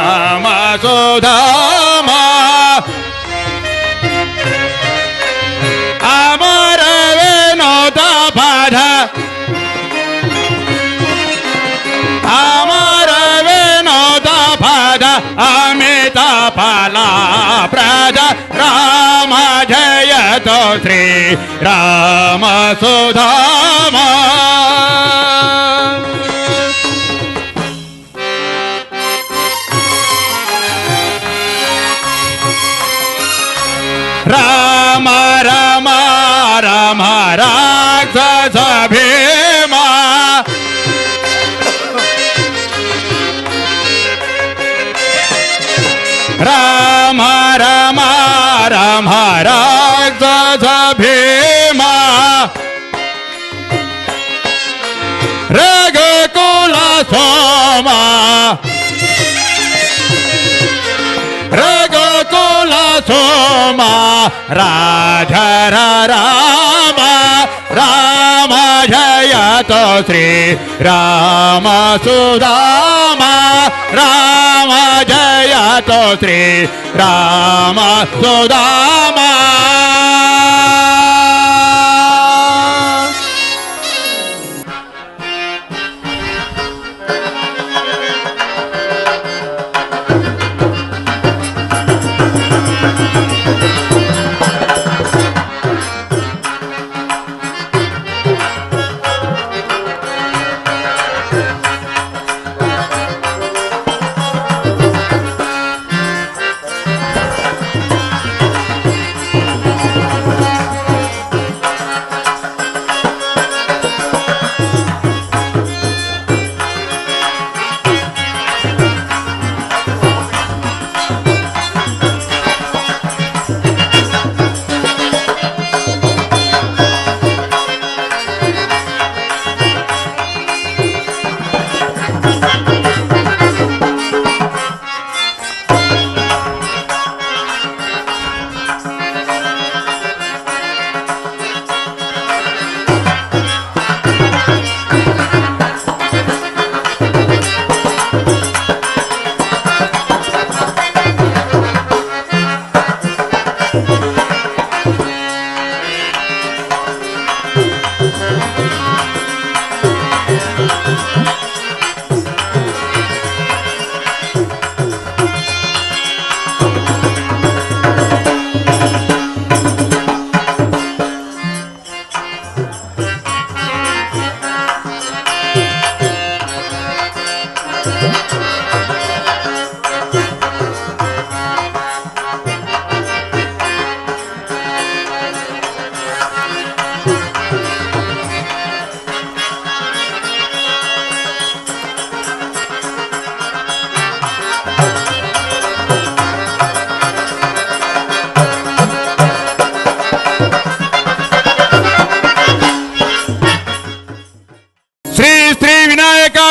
ರಾಮ ಸುಧಾಮ ಅಮರ ವಿನೋದ ಪದ ಅಮರ ವಿನೋದ ಪದ ಅಮಿತ ಫಲ ಪ್ರದ ರಾಮ ಜಯತೋ ಶ್ರೀ ರಾಮ ಸುಧಾಮ ರಾಮ ರಾಮ ರಾಮ ರಾಕ್ಷಸ ಭೀಮ ರಾಮ ರಾಮ ರಾಮ ರಾಕ್ಷಸ ಭೀಮ ರಘುಕುಲ ಸೋಮ ರಘುಕುಲ ಸೋಮ ರಾಧರ ರಾಮ ರಾಮ ಜಯತೋ ಶ್ರೀ ರಾಮ ಸುಧಾಮ ರಾಮ ಜಯತೋ ಶ್ರೀ ರಾಮ ಸುಧಾಮ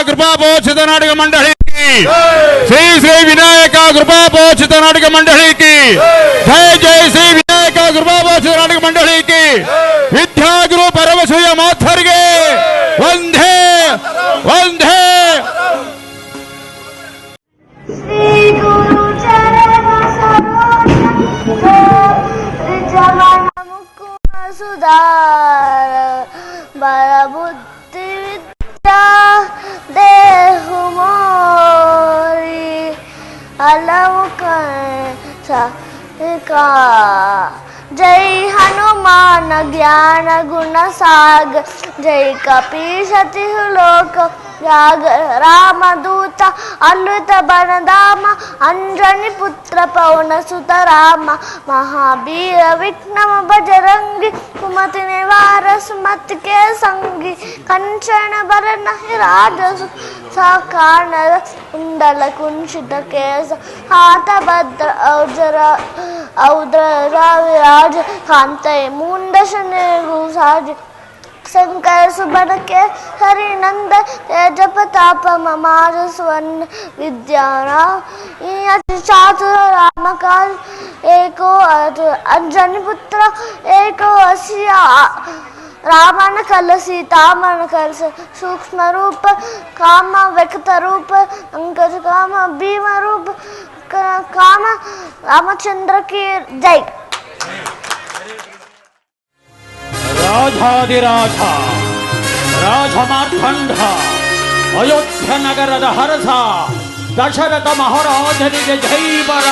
कृपापोषित नाटक मंडली की श्री श्री विनायक कृपापोषित नाटक मंडली की जय जय श्री विनायक कृपापोषित नाटक मंडली की विद्यागुरु परमसूर्य माथर्गे वंदे वंदे श्री गुरु चरण सरोज मुकुर सुधार बर बुद्धि विद्या देहु मोरी अलव का जय हनुमान ज्ञान गुण सागर जय कपीशति लोक व्याघ्र रामदूत अमृत बरदाम अंजनी पुत्र पवन सुत राम महावीर विक्रम बजरंगी कुमति निवार सुमति के संगी कंचन बरन राज साकार कुंडल कुंचित केस हाथ भद्र औद्र विराज कांते मुंडशने गुसाज शंकर सुबन के हरिनंद तेज प्रताप ममार स्वर्ण विद्यारा चातुर राम काल एको अंजनी पुत्र एको असिया ರಾಮನ ಕಲಸಿ ತಾಮನ ಕಲಸ ಸೂಕ್ಷ್ಮ ರೂಪ ಕಾಮ ವ್ಯಕ್ತ ರೂಪ ಅಂಕಜ ಕಾಮ ಭೀಮ ರೂಪ ಕಾಮ ರಾಮಚಂದ್ರ की जय। ರಾಜಾದಿರಾಜ ರಾಜಮಾರ್ಕಂಡ ಅಯೋಧ್ಯ ನಗರದ ಹರಸ ದಶರಥ ಮಹಾರಾಜನಿಗೆ ಜೈ ಬರ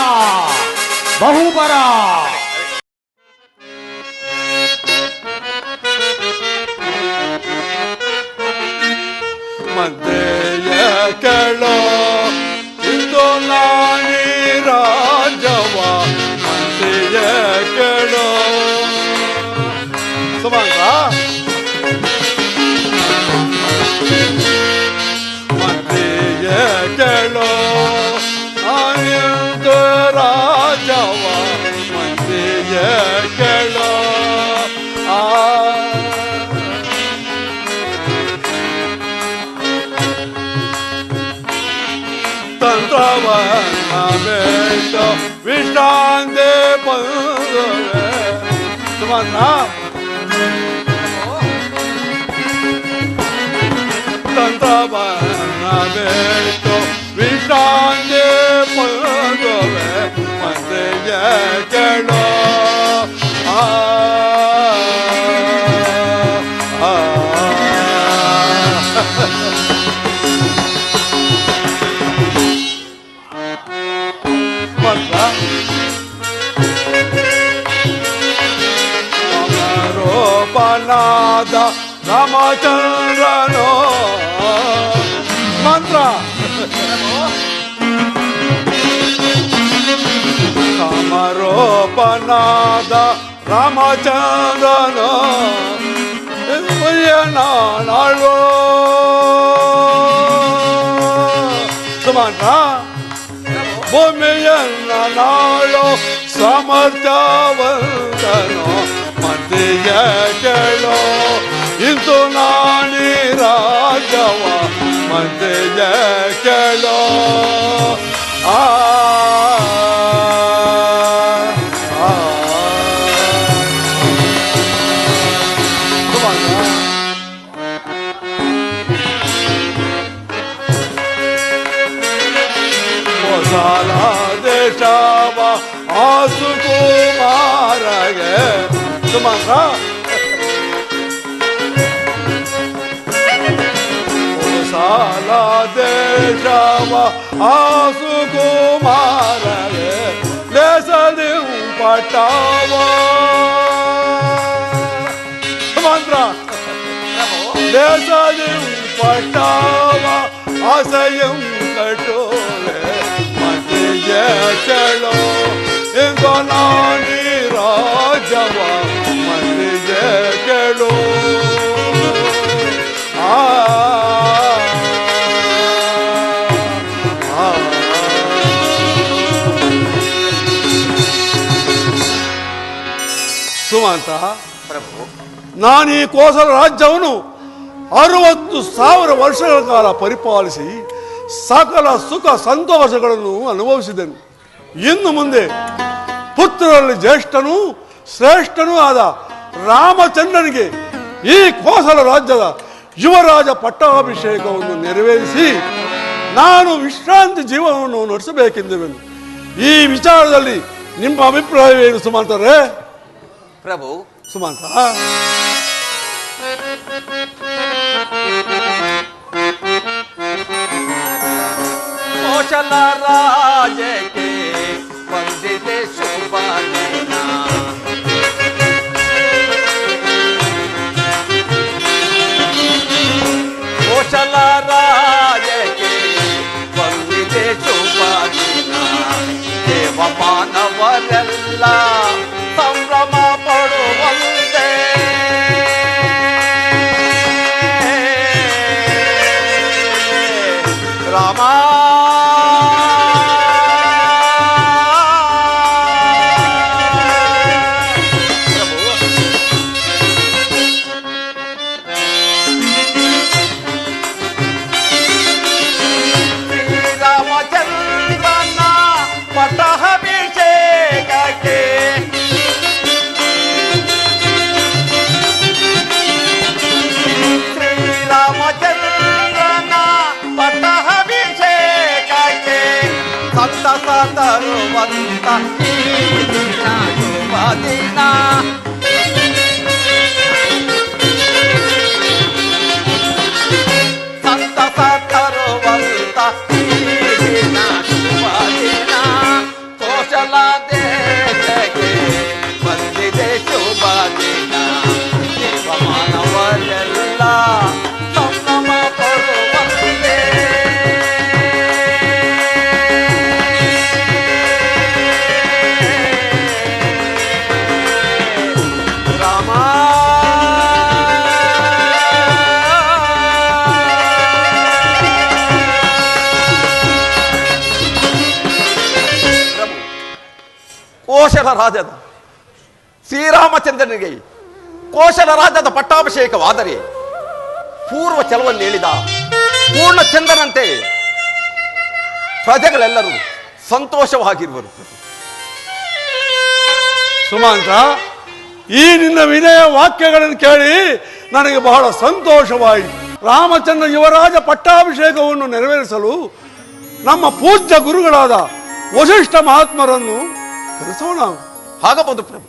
ಬಹುಬರ. ಮಂದೆಯ ಕೇಳೋ ಇಂದು ನಾನಿ ರಾಜವ ಮಂದೆಯ ಕೇಳೋ ಸುಮಾರ ಮಂದೆಯ ಕೇಳೋ ಆನಿಂದು ರಾಜವ ಮಂದೆಯ ಕೇಳೋ ಆ ತಂತ್ರವನ್ನ ವಿಶ್ರಾಂತಿ ಬಂದವೆ ಸುಮಾರ ತಂತ್ರವನ್ನ ವಿಶ್ರಾಂತಿ ಬಂದವೆ ಮಂದೆಯ ಕೇಳೋ ಆ ರೂಪನಾದ ರಾಮಚಂದ್ರನೋ ಮಂತ್ರ ಕಾಮರೂಪನಾದ ರಾಮಚಂದ್ರನೋ ನಾಳು ಸುಮಾರ ಭೂಮಿಯನ್ನ ನಾಳು ಸಮರ್ಥವಂತನೋ ಮಂದೆಯ ಕೇಳೋ ಇಂದು ನಾನಿ ರಾಜವ ಮಂದೆಯ ಕೇಳೋ ಆ ಸಾಲ ದೇಶವ ಆಸು ಕುಮಾರಗೆ ಸುಮಾರ ಸಾಲ ದೇಶವ ಆಸು ಕುಮಾರಗೆ ದೇಶದಿ ಪಟ್ಟವ ಮಂತ್ರ ದೇಶದಿ ಪಟ್ಟವ ಆಸೆಯಂ ಕಟ್ಟೋಲೆ ಮಂದೆಯ ಕೇಳೋ ಇಂದು ನಾನಿ ರಾಜವ ಮಂದೆಯ ಕೇಳೋ ಆ ಸುಮಂತ ಪ್ರಭು, ನಾನೀ ಕೋಸಲ ರಾಜ್ಯವನ್ನು 60,000 ವರ್ಷಗಳ ಕಾಲ ಪರಿಪಾಲಿಸಿ ಸಕಲ ಸುಖ ಸಂತೋಷಗಳನ್ನು ಅನುಭವಿಸಿದನು. ಇನ್ನು ಮುಂದೆ ಪುತ್ರರಲ್ಲಿ ಜ್ಯೇಷ್ಠನೂ ಶ್ರೇಷ್ಠನೂ ಆದ ರಾಮಚಂದ್ರನಿಗೆ ಈ ಕೋಸಲ ರಾಜ್ಯದ ಯುವರಾಜ ಪಟ್ಟಾಭಿಷೇಕವನ್ನು ನೆರವೇರಿಸಿ ನಾನು ವಿಶ್ರಾಂತಿ ಜೀವನವನ್ನು ನಡೆಸಬೇಕೆಂದಿರುವೆನು. ಈ ವಿಚಾರದಲ್ಲಿ ನಿಮ್ಮ ಅಭಿಪ್ರಾಯವೇನು ಸುಮಂತರೇ? ಪ್ರಭು, ಸುಮಂತ ಕೋಶಲ ರಾಜಕ್ಕೆ ವಂದಿದೆ ಶುಭ ದಿನ. ಕೋಶಲ ರಾಜಕ್ಕೆ ವಂದಿದೆ ಶುಭ ದಿನ. ದೇವ ಮಾನವರೆಲ್ಲ ಸಂಭ್ರಮ ಪಡುವಂತೆ ರಾಮ ತರುವಂತ ಈ ದಿನ ಶುಭ ದಿನ ಸಂತಸ ತರುವಂತ ಈ ದಿನ ಶುಭ ದಿನ ಕೋಶಲ ದೇಶಕ್ಕೆ ಬಂದಿದೆ ಶುಭ ದಿನ ದೇವಮಾನವರೆಲ್ಲ ಸಂಭ್ರಮ ಪಡುವಂತೆ ರಾಮ ಕೋಶಲ ರಾಜದ ಶ್ರೀರಾಮಚಂದ್ರನಿಗೆ ಕೋಶಲ ರಾಜ್ಯದ ಪಟ್ಟಾಭಿಷೇಕವಾದರೆ ಪೂರ್ವ ಚಲವನ್ನು ಹೇಳಿದ ಪೂರ್ಣಚಂದ್ರನಂತೆ ಪ್ರಜೆಗಳೆಲ್ಲರೂ ಸಂತೋಷವಾಗಿರುವರು. ಸುಮಂತ, ಈ ನಿನ್ನ ವಿನಯ ವಾಕ್ಯಗಳನ್ನು ಕೇಳಿ ನನಗೆ ಬಹಳ ಸಂತೋಷವಾಯಿತು. ರಾಮಚಂದ್ರ ಯುವರಾಜ ಪಟ್ಟಾಭಿಷೇಕವನ್ನು ನೆರವೇರಿಸಲು ನಮ್ಮ ಪೂಜ್ಯ ಗುರುಗಳಾದ ವಸಿಷ್ಠ ಮಹಾತ್ಮರನ್ನು ಕರೆಸೋಣ. ಆಗಬಹುದು ಪ್ರಭು.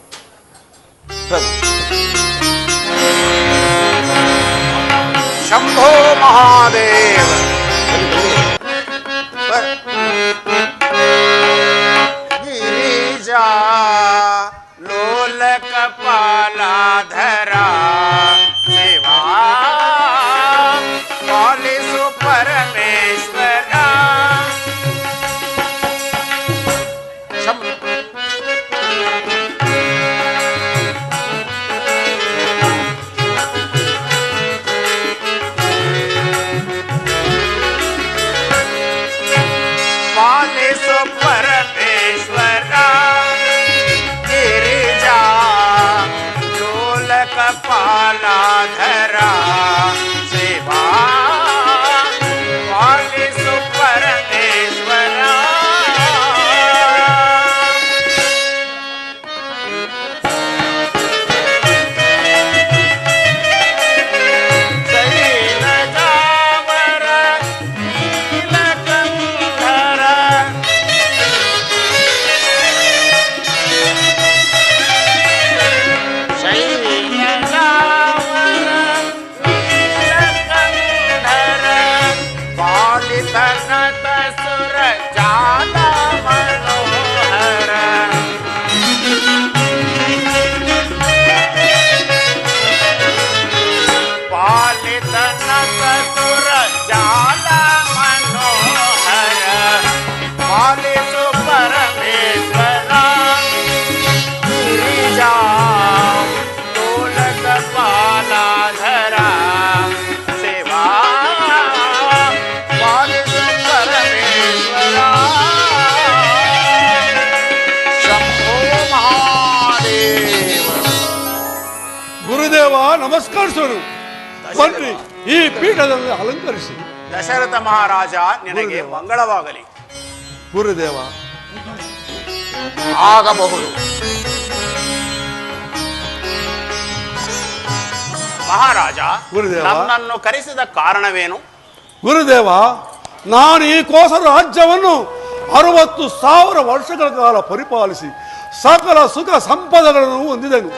ಪ್ರಭು ಶಂಭೋ ಮಹಾದೇವ. ಗಿರಿಜಾ ಲೋಲ ಕಪಾಲಾಧರ ಶಿವಾ ಪಾಲಿಸು ಪರಮೇಶ್ವರ. ಪಾಲಿಸು ಪರಮೇಶ್ವರ ಗಿರಿಜಾ ಲೋಲ ಕಪಾಲಾಧರ ಶಿವಾ ಪಾಲಿಸು ಪರಮೇಶ್ವರ. ಶೈಲಜಾವರ ನೀಲಕಂಠರ ಶೈಲಜಾವರ ನೀಲಕಂಠರ ಪಾಲಿತ ನಟ ಸುರ ಜಾಲ ಮನೋಹರ. ಪಾಲಿತ ನಟ ಸುರ ಜಾಲ ಮನೋಹರ ಪಾಲಿಸು ಪರಮೇಶ್ವರ ಗಿರಿಜಾ ಲೋಲಕ ಪಾಲಾಧರ ಶಿವಾ ಪಾಲಿಸು ಪರಮೇಶ್ವರ. ಶಂಭೋ ಮಹಾದೇವ. ಗುರುದೇವ ನಮಸ್ಕರಿಸೋಣ. ಬನ್ನಿ, ಈ ಪೀಠದಲ್ಲಿ ಅಲಂಕರಿಸಿ. ದಶರಥ ಮಹಾರಾಜ ನಿನಗೆ ಮಂಗಳವಾಗಲಿ. ಗುರುದೇವ ಆಗಬಹುದು. ಮಹಾರಾಜ, ಗುರುದೇವ. ನನ್ನನ್ನು ಕರೆಸಿದ ಕಾರಣವೇನು? ಗುರುದೇವ, ನಾನು ಈ ಕೋಸಲ ರಾಜ್ಯವನ್ನು 60,000 ವರ್ಷಗಳ ಕಾಲ ಪರಿಪಾಲಿಸಿ ಸಕಲ ಸುಖ ಸಂಪದಗಳನ್ನು ಹೊಂದಿದೆನು.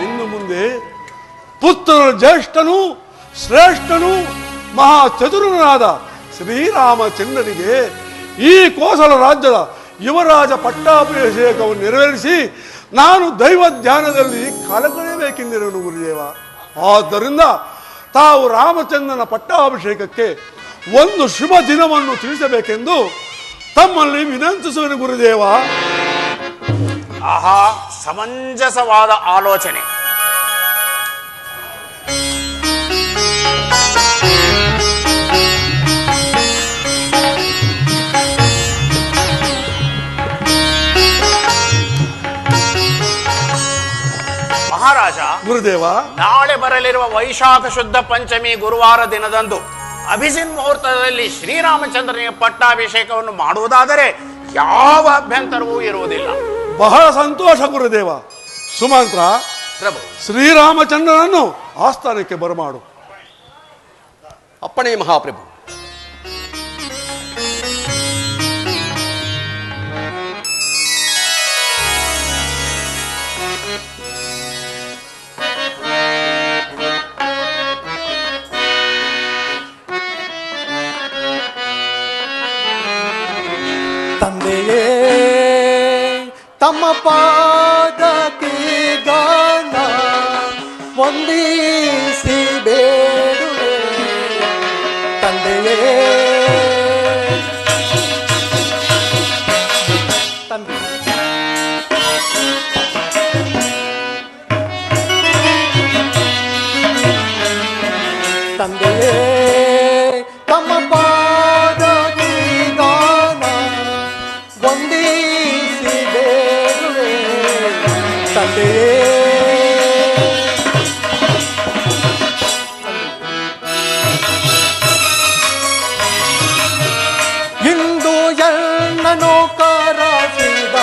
ಇನ್ನು ಮುಂದೆ ಪುತ್ರನ ಜ್ಯೇಷ್ಠನು ಶ್ರೇಷ್ಠನು ಮಹಾಚತುರನಾದ ಶ್ರೀರಾಮಚಂದ್ರನಿಗೆ ಈ ಕೋಸಲ ರಾಜ್ಯದ ಯುವರಾಜ ಪಟ್ಟಾಭಿಷೇಕವನ್ನು ನೆರವೇರಿಸಿ ನಾನು ದೈವ ಧ್ಯಾನದಲ್ಲಿ ಕಾಲ ಕಳೆಯಬೇಕೆಂದಿರುವನು ಗುರುದೇವ. ಆದ್ದರಿಂದ ತಾವು ರಾಮಚಂದ್ರನ ಪಟ್ಟಾಭಿಷೇಕಕ್ಕೆ ಒಂದು ಶುಭ ದಿನವನ್ನು ತಿಳಿಸಬೇಕೆಂದು ತಮ್ಮಲ್ಲಿ ವಿನಂತಿಸುವೆನು ಗುರುದೇವ. ಆಹಾ, ಸಮಂಜಸವಾದ ಆಲೋಚನೆ. ಮಹಾರಾಜ, ಗುರುದೇವ, ನಾಳೆ ಬರಲಿರುವ ವೈಶಾಖ ಶುದ್ಧ ಪಂಚಮಿ ಗುರುವಾರ ದಿನದಂದು ಅಭಿಜಿನ್ ಮುಹೂರ್ತದಲ್ಲಿ ಶ್ರೀರಾಮಚಂದ್ರನಿಗೆ ಪಟ್ಟಾಭಿಷೇಕವನ್ನು ಮಾಡುವುದಾದರೆ ಯಾವ ಅಭ್ಯಂತರವೂ ಇರುವುದಿಲ್ಲ. ಬಹಳ ಸಂತೋಷ ಗುರುದೇವ. ಸುಮಂತ್ರ, ಪ್ರಭು. ಶ್ರೀರಾಮಚಂದ್ರನನ್ನು ಆಸ್ಥಾನಕ್ಕೆ ಬರಮಾಡು. ಅಪ್ಪಣೆ ಮಹಾಪ್ರಭು. ತಂದೆಯೇ ತಮ್ಮ ಪಾದಕ್ಕೆ ಗಾನ ವಂದಿಸಿ ಬೇಡುವೆ ತಂದೆಯೇ ತಂದೆ ತಂದೆಯೇ ತಮ್ಮ ಪಾದಕ್ಕೆ ಗಾನ ವಂದಿಸಿ ಬೇಡುವೆ ತಂದೆಯೇ ಇಂದು ಎನ್ನನು ಕರಾಸಿದ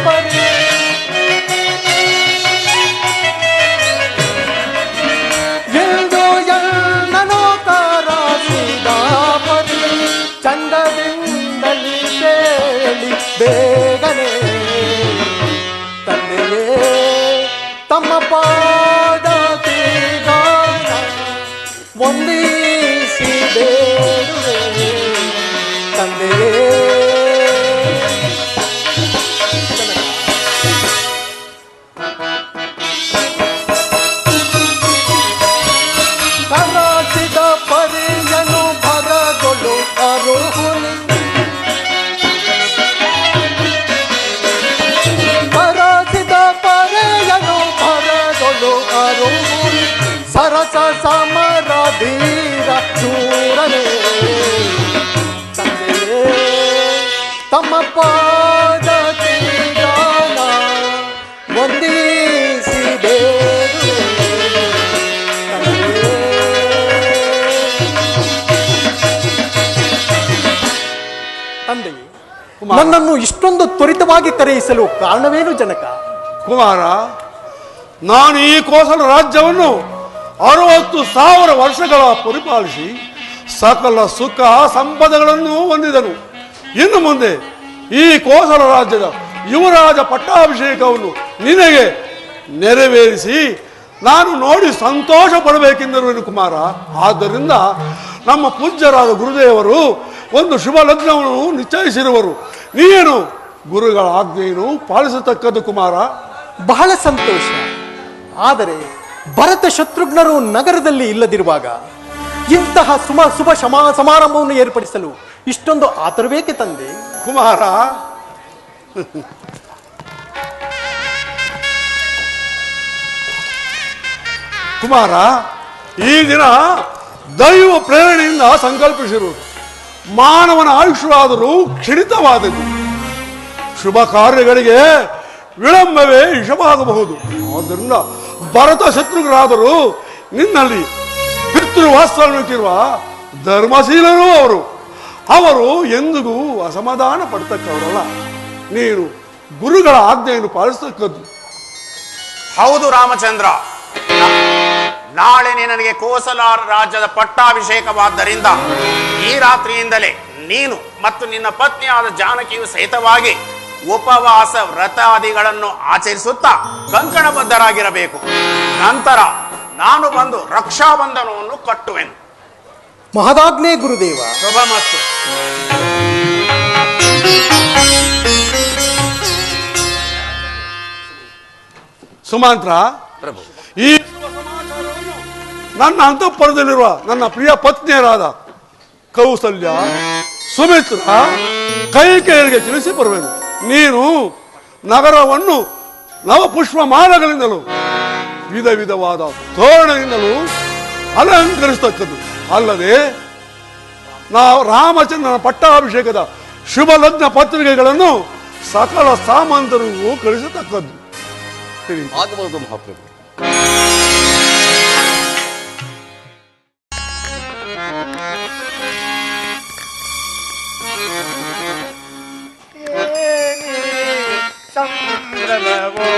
ಪರಿ ಇಂದು ಎನ್ನನು ಕರಾಸಿದ ಪರಿ ಚಂದದಿಂದಲಿ ಕೇಳಿ ಬೇಗನೆ ತಂದೆಯೇ ತಮ್ಮ ಪಾದಕ್ಕೆ ಗಾನ ವಂದಿಸಿ ಬೇಡುವೆ ತಂದೆಯೇ ಕರಾಸಿದ ಪರಿಯನು ಭರದೊಳು ಅರುಹುಲಿ ಕರಾಸಿದ ಪರೆಯನು ಭರದೊಳು ಅರುಹುಲಿ ಸರಸ ಸಮರ ಧೀರ ಚೂರನೇ ತಂದೆಯೇ ತಮ್ಮ ಪಾದಕ್ಕೆ ಗಾನ ವಂದಿಸಿ ಬೇಡುವೆ ತಂದೆಯೇ ತಂದೆಯೇ ನನ್ನನ್ನು ಇಷ್ಟೊಂದು ತ್ವರಿತವಾಗಿ ಕರೆಯಿಸಲು ಕಾರಣವೇನು ಜನಕ? ಕುಮಾರ, ನಾನು ಈ ಕೋಸಲ ರಾಜ್ಯವನ್ನು 60,000 ವರ್ಷಗಳ ಪರಿಪಾಲಿಸಿ ಸಕಲ ಸುಖ ಸಂಪದಗಳನ್ನು ಹೊಂದಿದನು. ಇನ್ನು ಮುಂದೆ ಈ ಕೋಸಲ ರಾಜ್ಯದ ಯುವರಾಜ ಪಟ್ಟಾಭಿಷೇಕವನ್ನು ನಿನಗೆ ನೆರವೇರಿಸಿ ನಾನು ನೋಡಿ ಸಂತೋಷ ಪಡಬೇಕೆಂದಿರುವೆನು ಕುಮಾರ. ಆದ್ದರಿಂದ ನಮ್ಮ ಪೂಜ್ಯರಾದ ಗುರುದೇವರು ಒಂದು ಶುಭ ಲಗ್ನವನ್ನು ನಿಶ್ಚಯಿಸಿರುವರು. ನೀನು ಗುರುಗಳ ಆಜ್ಞೆಯನ್ನು ಪಾಲಿಸತಕ್ಕದ್ದು ಕುಮಾರ. ಬಹಳ ಸಂತೋಷ. ಆದರೆ ಭರತ ಶತ್ರುಘ್ನರು ನಗರದಲ್ಲಿ ಇಲ್ಲದಿರುವಾಗ ಇಂತಹ ಶುಭ ಸಮಾರಂಭವನ್ನು ಏರ್ಪಡಿಸಲು ಇಷ್ಟೊಂದು ಆತರವೇಕೆ ತಂದೆ? ಕುಮಾರ, ಕುಮಾರ, ಈ ದಿನ ದೈವ ಪ್ರೇರಣೆಯಿಂದ ಸಂಕಲ್ಪಿಸಿರುವುದು. ಮಾನವನ ಆಯುಷ್ಯವಾದರೂ ಕ್ಷಣಿತವಾದದ್ದು. ಶುಭ ಕಾರ್ಯಗಳಿಗೆ ವಿಳಂಬವೇ ವಿಷವಾಗಬಹುದು. ಆದ್ದರಿಂದ ಭರತ ಶತ್ರುಘ್ನರಾದರೂ ನಿನ್ನಲ್ಲಿ ಪಿತೃವಾತ್ಸಲ್ಯಕ್ಕಿರುವ ಧರ್ಮಶೀಲರೂ ಅವರು ಎಂದಿಗೂ ಅಸಮಾಧಾನ ಪಡ್ತಕ್ಕವರಲ್ಲ. ನೀನು ಗುರುಗಳ ಆಜ್ಞೆಯನ್ನು ಪಾಲಿಸತಕ್ಕದ್ದು. ಹೌದು ರಾಮಚಂದ್ರ, ನಾಳೆ ನಿನಗೆ ಕೋಸಲ ರಾಜ್ಯದ ಪಟ್ಟಾಭಿಷೇಕವಾದ್ದರಿಂದ ಈ ರಾತ್ರಿಯಿಂದಲೇ ನೀನು ಮತ್ತು ನಿನ್ನ ಪತ್ನಿಯಾದ ಜಾನಕಿಯು ಸಹಿತವಾಗಿ ಉಪವಾಸ ವ್ರತಾದಿಗಳನ್ನು ಆಚರಿಸುತ್ತಾ ಕಂಕಣಬದ್ಧರಾಗಿರಬೇಕು. ನಂತರ ನಾನು ಬಂದು ರಕ್ಷಾಬಂಧನವನ್ನು ಕಟ್ಟುವೆನು. ಮಹದಾಜ್ಞೆ ಗುರುದೇವ. ಶುಭಮಸ್ತು. ಸುಮಂತ್ರ, ಈ ಶುಭ ಸಮಾಚಾರವನ್ನು ನನ್ನ ಅಂತಃಪುರದಲ್ಲಿರುವ ನನ್ನ ಪ್ರಿಯ ಪತ್ನಿಯರಾದ ಕೌಸಲ್ಯ, ಸುಮಿತ್ರ, ಕೈಕೇಯಿಗೆ ತಿಳಿಸಿ ಬರುವೆನು. ನೀನು ನಗರವನ್ನು ನವಪುಷ್ಪ ಮಾಲಗಳಿಂದಲೂ ವಿಧ ವಿಧವಾದ ತೋರಣದಿಂದಲೂ ಅಲಂಕರಿಸತಕ್ಕದ್ದು. ಅಲ್ಲದೆ ನಾವು ರಾಮಚಂದ್ರನ ಪಟ್ಟಾಭಿಷೇಕದ ಶುಭ ಲಗ್ನ ಪತ್ರಿಕೆಗಳನ್ನು ಸಕಲ ಸಾಮಂತರಿಗೂ ಕಳಿಸತಕ್ಕದ್ದು. ಆಗಬಹುದು ಮಹಾಪ್ರಭು. ಸಂಭ್ರಮವೋ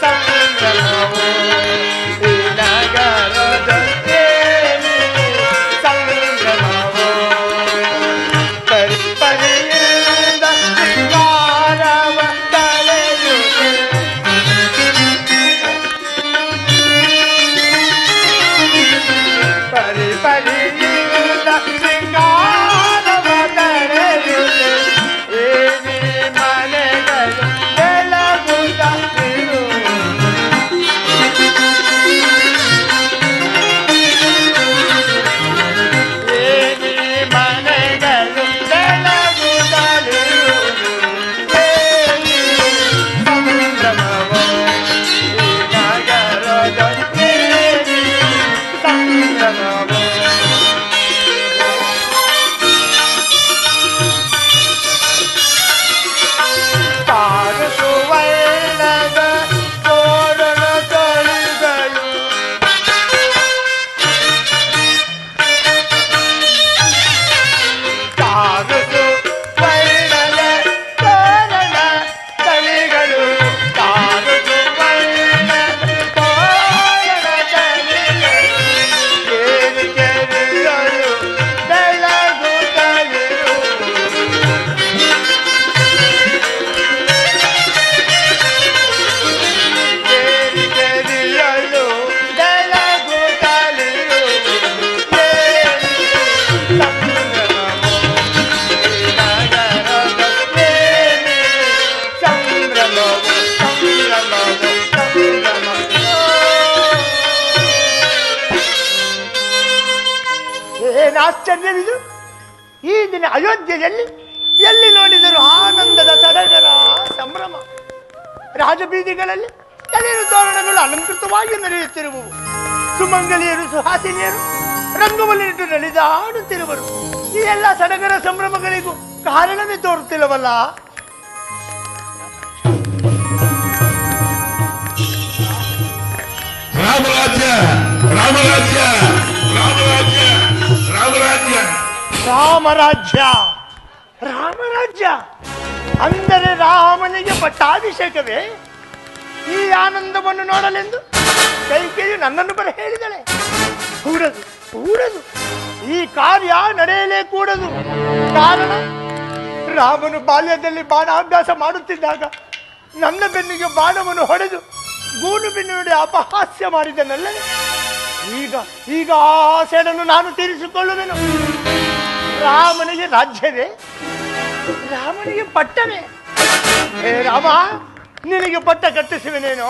ಸಂಭ್ರಮವೋ ಆಶ್ಚರ್ಯವಿದು. ಈ ದಿನ ಅಯೋಧ್ಯೆಯಲ್ಲಿ ಎಲ್ಲಿ ನೋಡಿದರೂ ಆನಂದದ ಸಡಗರ ಸಂಭ್ರಮ. ರಾಜಬೀದಿಗಳಲ್ಲಿ ಕಲಿರು ತೋರಣಗಳು ಅಲಂಕೃತವಾಗಿ ನಡೆಯುತ್ತಿರುವವು. ಸುಮಂಗಲಿಯರು ಸುಹಾಸಿನಿಯರು ರಂಗವಲ್ಲಿಟ್ಟು ನಲಿದಾಡುತ್ತಿರುವರು. ಈ ಎಲ್ಲ ಸಡಗರ ಸಂಭ್ರಮಗಳಿಗೂ ಕಾರಣವೇ ತೋರುತ್ತಿಲ್ಲವಲ್ಲ. ರಾಮರಾಜ್ಯ ರಾಮರಾಜ್ಯ ರಾಮರಾಜ್ಯ ರಾಮರಾಜ್ಯ ರಾಮರಾಜ್ಯ ರಾಮರಾಜ್ಯ ಅಂದರೆ ರಾಮನಿಗೆ ಪಟ್ಟಾಭಿಷೇಕವೇ? ಈ ಆನಂದವನ್ನು ನೋಡಲೆಂದು ಕೈಕೆಯು ನನ್ನನ್ನು ಬರ ಹೇಳಿದಳೆ. ಕೂಡದು ಕೂಡದು, ಈ ಕಾರ್ಯ ನಡೆಯಲೇ ಕೂಡದು. ಕಾರಣ, ರಾಮನು ಬಾಲ್ಯದಲ್ಲಿ ಬಾಣಾಭ್ಯಾಸ ಮಾಡುತ್ತಿದ್ದಾಗ ನನ್ನ ಬೆನ್ನಿಗೆ ಬಾಣವನ್ನು ಹೊಡೆದು ಗೂಡು ಬೆನ್ನುಡಿ ಅಪಹಾಸ್ಯ ಮಾಡಿದನಲ್ಲದೆ. ಈಗ ಆ ಸೇಡನ್ನು ನಾನು ತೀರಿಸಿಕೊಳ್ಳುವೆನು. ರಾಮನಿಗೆ ರಾಜ್ಯವೇ? ರಾಮನಿಗೆ ಪಟ್ಟವೇ? ಹೇ ರಾಮ, ನಿನಗೆ ಪಟ್ಟ ಕಟ್ಟಿಸುವೆನೇನೋ,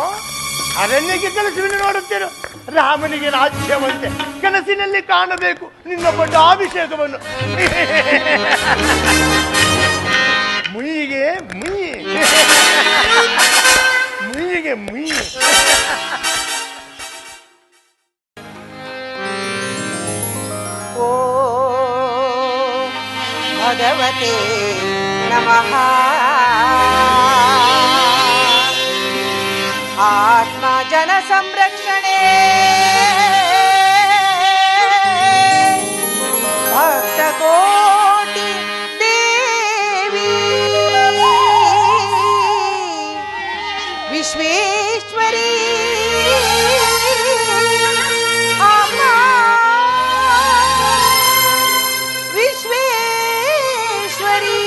ಅರಣ್ಯಕ್ಕೆ ಕಳಿಸುವೆನು ನೋಡುತ್ತೇನು. ರಾಮನಿಗೆ ರಾಜ್ಯವಂತೆ ಕನಸಿನಲ್ಲಿ ಕಾಣಬೇಕು ನಿನ್ನ ಪಟ್ಟಾಭಿಷೇಕವನ್ನು. ಮುಯಿಗೆ ಮುಯಿ, ಮುಯಿಗೆ ಮುಯಿ. ಓ ಭಗವತೆ ನಮಃ. ಆತ್ಮ ಜನ ಸಂರಕ್ಷಣೆ ಭಕ್ತ ಕೋಟಿ ದೇವಿ ವಿಶ್ವೇಶ್ವರಿ ಅಮ್ಮ ವಿಶ್ವೇಶ್ವರಿ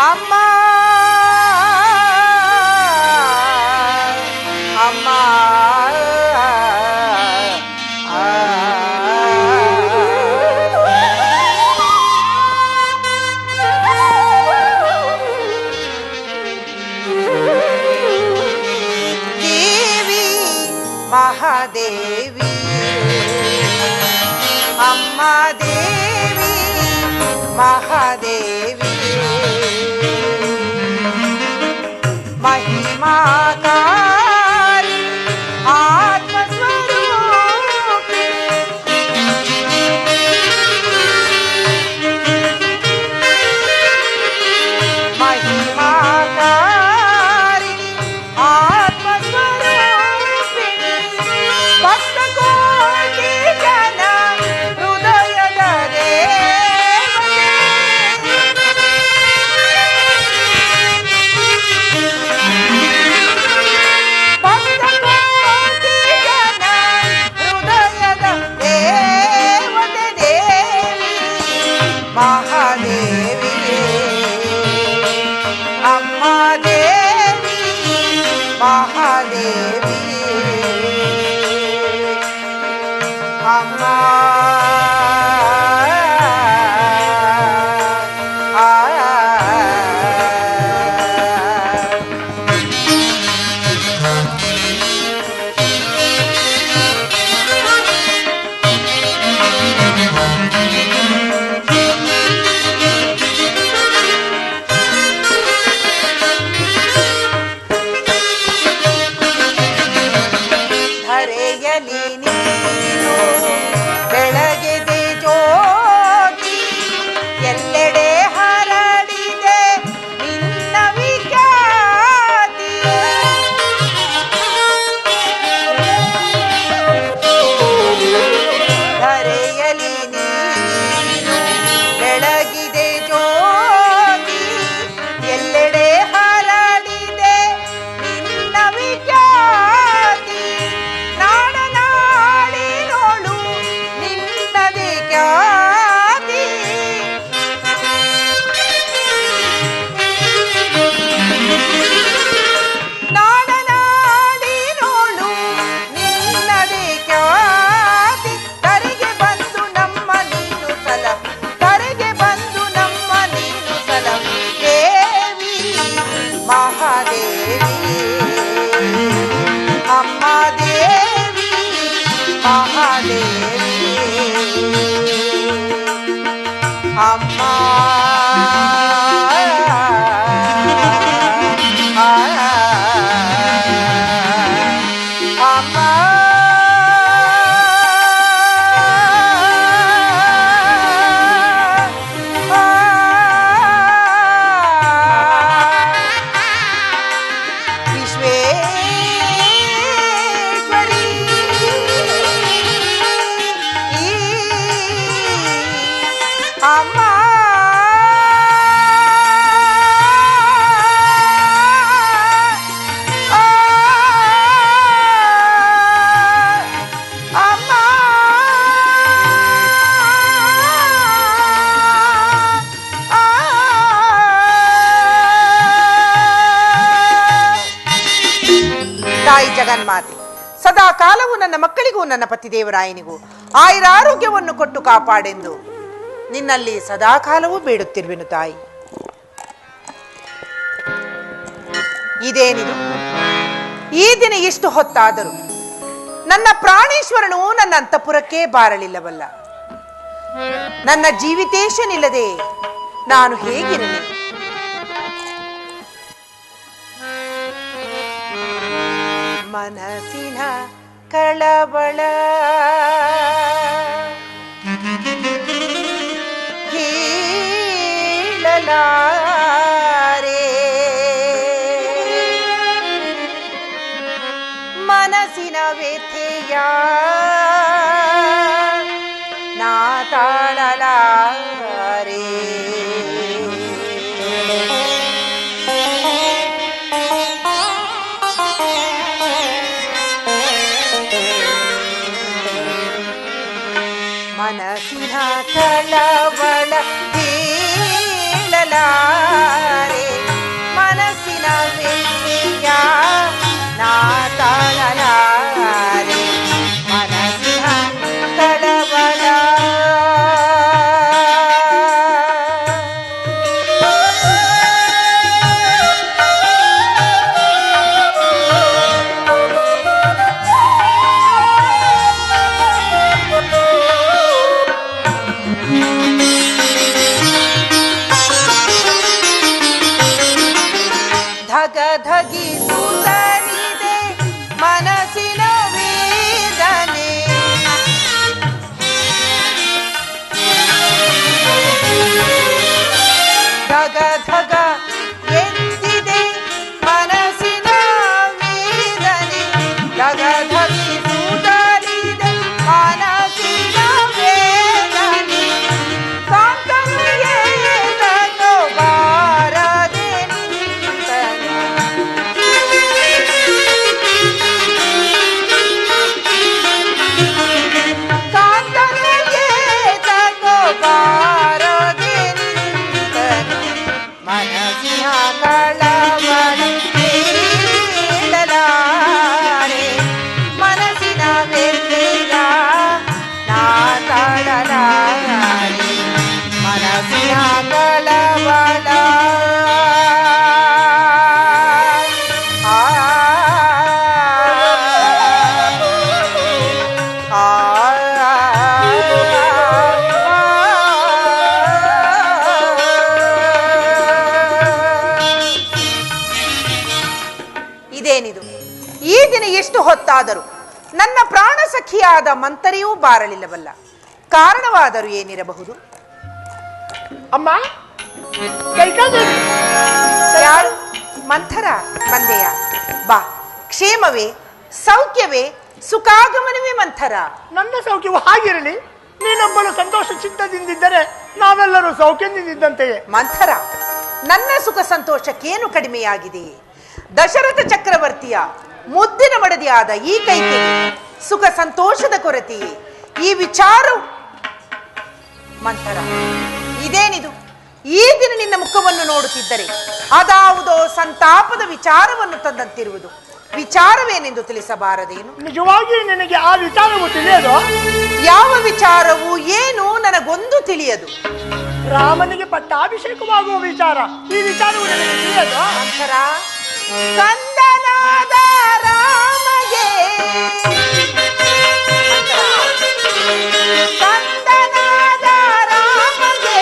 ಅಮ್ಮ ಅಮ್ಮ ದೇವಿ ಮಹಾದೇವಿ ಅಮ್ಮ ದೇವಿ ಮಹಾದೇವಿ ಮಹಿಮಾಕಾರಿ ಆತ್ಮಸ್ವರೂಪಿ ಮಹಿಮಾಕಾರಿ ಆತ್ಮಸ್ವರೂಪಿ ಭಕ್ತ ಕೋಟಿ ಜನ ಹೃದಯದ ದೇವತೆ. ಭಕ್ತ ಕೋಟಿ ಜನ ಹೃದಯದ ದೇವತೆ ದೇವಿ ಮಹಾದೇವಿ ಅಮ್ಮ ದೇವಿ ಮಹಾದೇವಿ ಅಮ್ಮ ಧರೆಯಲಿ ನೀನು ಬೆಳಗಿದೆ ಜ್ಯೋತಿ ಎಲ್ಲೆಡೆ ಹರಡಿದೆ ನಿನ್ನ ವಿಖ್ಯಾತಿ. ಧರೆಯಲಿ ನೀನು ಬೆಳಗಿದೆ ಜ್ಯೋತಿ ಎಲ್ಲೆಡೆ ಹರಡಿದೆ ನಿನ್ನ ವಿಖ್ಯಾತಿ. ನಾಡನಾಡಿನೋಳು ನಿನ್ನದೇ ಖ್ಯಾತಿ. ನಾಡನಾಡಿನೋಳು ನಿನ್ನದೇ ಖ್ಯಾತಿ. ಕರೆಗೆ ಬಂದು ನಮ್ಮ ನೀನು ಸಲಂ, ಕರೆಗೆ ಬಂದು ನಮ್ಮ ನೀನು ಸಲಂ. ದೇವಿ ಮಹಾದೇವಿ ಅಮ್ಮ ದೇವಿ ಮಹಾದೇವಿ ಜಗನ್ಮಾತೆ ಸದಾ ಕಾಲವು ನನ್ನ ಮಕ್ಕಳಿಗೂ ನನ್ನ ಪತಿದೇವರಾಯನಿಗೂ ಆಯುರಾರೋಗ್ಯವನ್ನು ಕೊಟ್ಟು ಕಾಪಾಡೆಂದು ನಿನ್ನಲ್ಲಿ ಸದಾ ಕಾಲವೂ ಬೇಡುತ್ತಿರುವೆನು ತಾಯಿ. ಇದೇನಿದು? ಈ ದಿನ ಎಷ್ಟು ಹೊತ್ತಾದರೂ ನನ್ನ ಪ್ರಾಣೇಶ್ವರನು ನನ್ನ ಅಂತಃಪುರಕ್ಕೆ ಬಾರಲಿಲ್ಲವಲ್ಲ. ನನ್ನ ಜೀವಿತೇಶನಿಲ್ಲದೆ ನಾನು ಹೇಗಿರಲಿ? ಮನಸ್ಸಿನ ಕಳವಳ ಹೇಳಲಾರೆ, ಮನಸ್ಸಿನ ವ್ಯಥೆಯ ನಾ ತಾಳಲಾರೆ. ಮನಸ್ಸಿನ ಕಳವಳ ಹೇಳಲಾರೆ, ಮನಸ್ಸಿನ ವ್ಯಥೆಯ ನಾ ತಾಳಲಾರೆ, ಮನಸ್ಸಿನ ಕಳವಳ. ಧಗಿಸುತ್ತಲಿದೆ ಮನಸ್ಸಿನ ವೇದನೆ, ಧಗ ಧಗ ಎಂದಿದೆ ಮನಸ್ಸಿನ ವೇದನೆ, ಧಗ ಧಗಿಸುತ್ತಲಿದೆ ಮನಸ್ಸಿನ ವೇದನೆ. ಕಾಂತನಿಗೆ ತಗೋ ಬಾರದೆ ನಿಂತನು, ಕಾಂತನಿಗೆ ತಗೋ ಬಾರದೆ ನಿಂತನು, ಮನಸ್ಸಿನ ಕಳವಳ ಹೇಳಲಾರೆ, ಮನಸ್ಸಿನ ವ್ಯಥೆಯ ನಾ ತಾಳಲಾರೆ, ಮನಸ್ಸಿನ ಕಳವಳ. ಆ ಇದೇನಿದು? ಈ ದಿನ ಎಷ್ಟು ಹೊತ್ತಾದರೂ ನನ್ನ ಪ್ರಾಣ ಸಖಿಯಾದ ಮಂತರೆಯೂ ಬಾರಲಿಲ್ಲವಲ್ಲ. ಕಾರಣವಾದರೂ ಏನಿರಬಹುದು? ಅಮ್ಮ ಕೈಕಾದೇವಿ, ಯಾರು? ಮಂಥರ ಬಂದೆಯ? ಬಾ. ಕ್ಷೇಮವೇ? ಸೌಖ್ಯವೇ? ಸುಖಾಗಮನವೇ ಮಂಥರ? ನನ್ನ ಸೌಖ್ಯವು ಹಾಗಿರಲಿ, ನೀನೊಬ್ಬಳು ಸಂತೋಷ ಚಿತ್ತದಿಂದಿದ್ದರೆ ನಾವೆಲ್ಲರೂ ಸೌಖ್ಯದಿಂದಿದ್ದಂತೆಯೇ. ಮಂಥರ, ನನ್ನ ಸುಖ ಸಂತೋಷಕ್ಕೇನು ಕಡಿಮೆಯಾಗಿದೆ? ದಶರಥ ಚಕ್ರವರ್ತಿಯ ಮುದ್ದಿನ ಮಡದಿಯಾದ ಈ ಕೈಗೆ ಸುಖ ಸಂತೋಷದ ಕೊರತೆಯೇ? ಈ ವಿಚಾರ ಮಂಥರ, ಇದೇನಿದು? ಈ ದಿನ ನಿನ್ನ ಮುಖವನ್ನು ನೋಡುತ್ತಿದ್ದರೆ ಅದಾವುದೋ ಸಂತಾಪದ ವಿಚಾರವನ್ನು ತಂದಂತಿರುವುದು. ವಿಚಾರವೇನೆಂದು ತಿಳಿಸಬಾರದೇನು? ನಿಜವಾಗಿ ನಿನಗೆ ಆ ವಿಚಾರವು ತಿಳಿಯದು? ಯಾವ ವಿಚಾರವು? ಏನು? ನನಗೊಂದು ತಿಳಿಯದು. ರಾಮನಿಗೆ ಪಟ್ಟಾಭಿಷೇಕವಾಗುವ ವಿಚಾರ, ಈ ವಿಚಾರವು ನನಗೆ ತಿಳಿಯದು? ಮಂಥರ, ಕಂದನಾದ ರಾಮಗೆ, ಕಂದನಾದ ರಾಮಗೆ,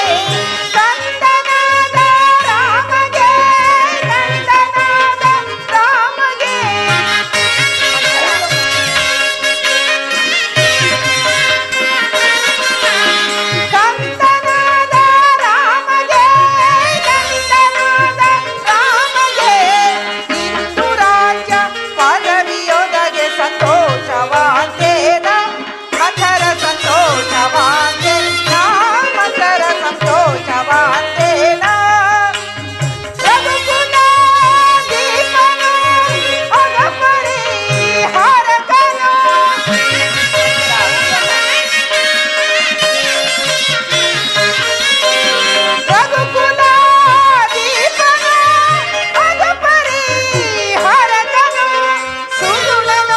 ಕಂದನಾದ ರಾಮಗೆ, ಕಂದನಾದ ರಾಮಗೆ. ಕಂದನಾದ ರಾಮಗೆ, ಕಂದನಾದ ರಾಮಗೆ, ಇಂದು ರಾಜ್ಯ ಪದವಿಯೊದಗೆ ಸಂತೋಷವಾಂತೇನ, ಮಕರ ಸಂತೋಷವಾಂತೇನ, ಮಕರ ಸಂತೋಷವಾಂತೇನ. ರಘುಕುಲ ದೀಪನು ಅಗಪರಿ ಹರಕನು, ರಘುಕುಲ ದೀಪನು ಅಗಪರಿ ಹರಕನು, ಸುಗುಣನ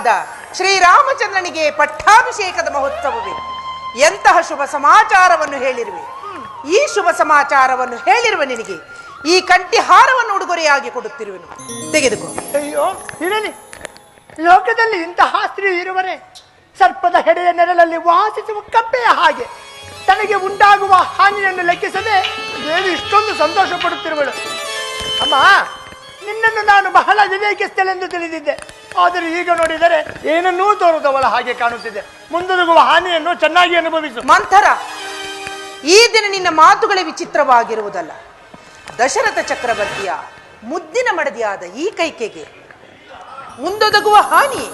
ಪ್ರಿಯನಾದ ಶ್ರೀರಾಮಚಂದ್ರನಿಗೆ ಪಟ್ಟಾಭಿಷೇಕದ ಮಹೋತ್ಸವವೇ. ಎಂತಹ ಶುಭ ಸಮಾಚಾರವನ್ನು ಹೇಳಿರುವೆ. ಈ ಶುಭ ಸಮಾಚಾರವನ್ನು ಹೇಳಿರುವ ನಿನಗೆ ಈ ಕಂಠಿಹಾರವನ್ನು ಉಡುಗೊರೆಯಾಗಿ ಕೊಡುತ್ತಿರುವೆನು, ತೆಗೆದುಕೋ. ಅಯ್ಯೋ ಇರಲಿ, ಲೋಕದಲ್ಲಿ ಇಂತಹ ಸ್ತ್ರೀ ಇರುವರೆ. ಸರ್ಪದ ಹೆಡೆಯ ನೆರಳಲ್ಲಿ ವಾಸಿಸುವ ಕಪ್ಪೆಯ ಹಾಗೆ ತನಗೆ ಉಂಟಾಗುವ ಹಾನಿಯನ್ನು ಲೆಕ್ಕಿಸದೆ ದೇವಿ ಇಷ್ಟೊಂದು ಸಂತೋಷ ಪಡುತ್ತಿರುವಳು. ಅಮ್ಮ, ನಿನ್ನನ್ನು ನಾನು ಬಹಳ ವಿವೇಕಿಸ್ತಳೆಂದು ತಿಳಿದಿದ್ದೆ. ಆದರೆ ಈಗ ನೋಡಿದರೆ ಏನನ್ನೂ ತೋರುದವಳ ಹಾಗೆ ಕಾಣುತ್ತಿದೆ. ಮುಂದೊದಗುವ ಹಾನಿಯನ್ನು ಚೆನ್ನಾಗಿ ಅನುಭವಿಸು. ಮಂಥರ, ಈ ದಿನ ನಿನ್ನ ಮಾತುಗಳೇ ವಿಚಿತ್ರವಾಗಿರುವುದಲ್ಲ. ದಶರಥ ಚಕ್ರವರ್ತಿಯ ಮುದ್ದಿನ ಮಡದಿಯಾದ ಈ ಕೈಕೆಗೆ ಮುಂದೊದಗುವ ಹಾನಿ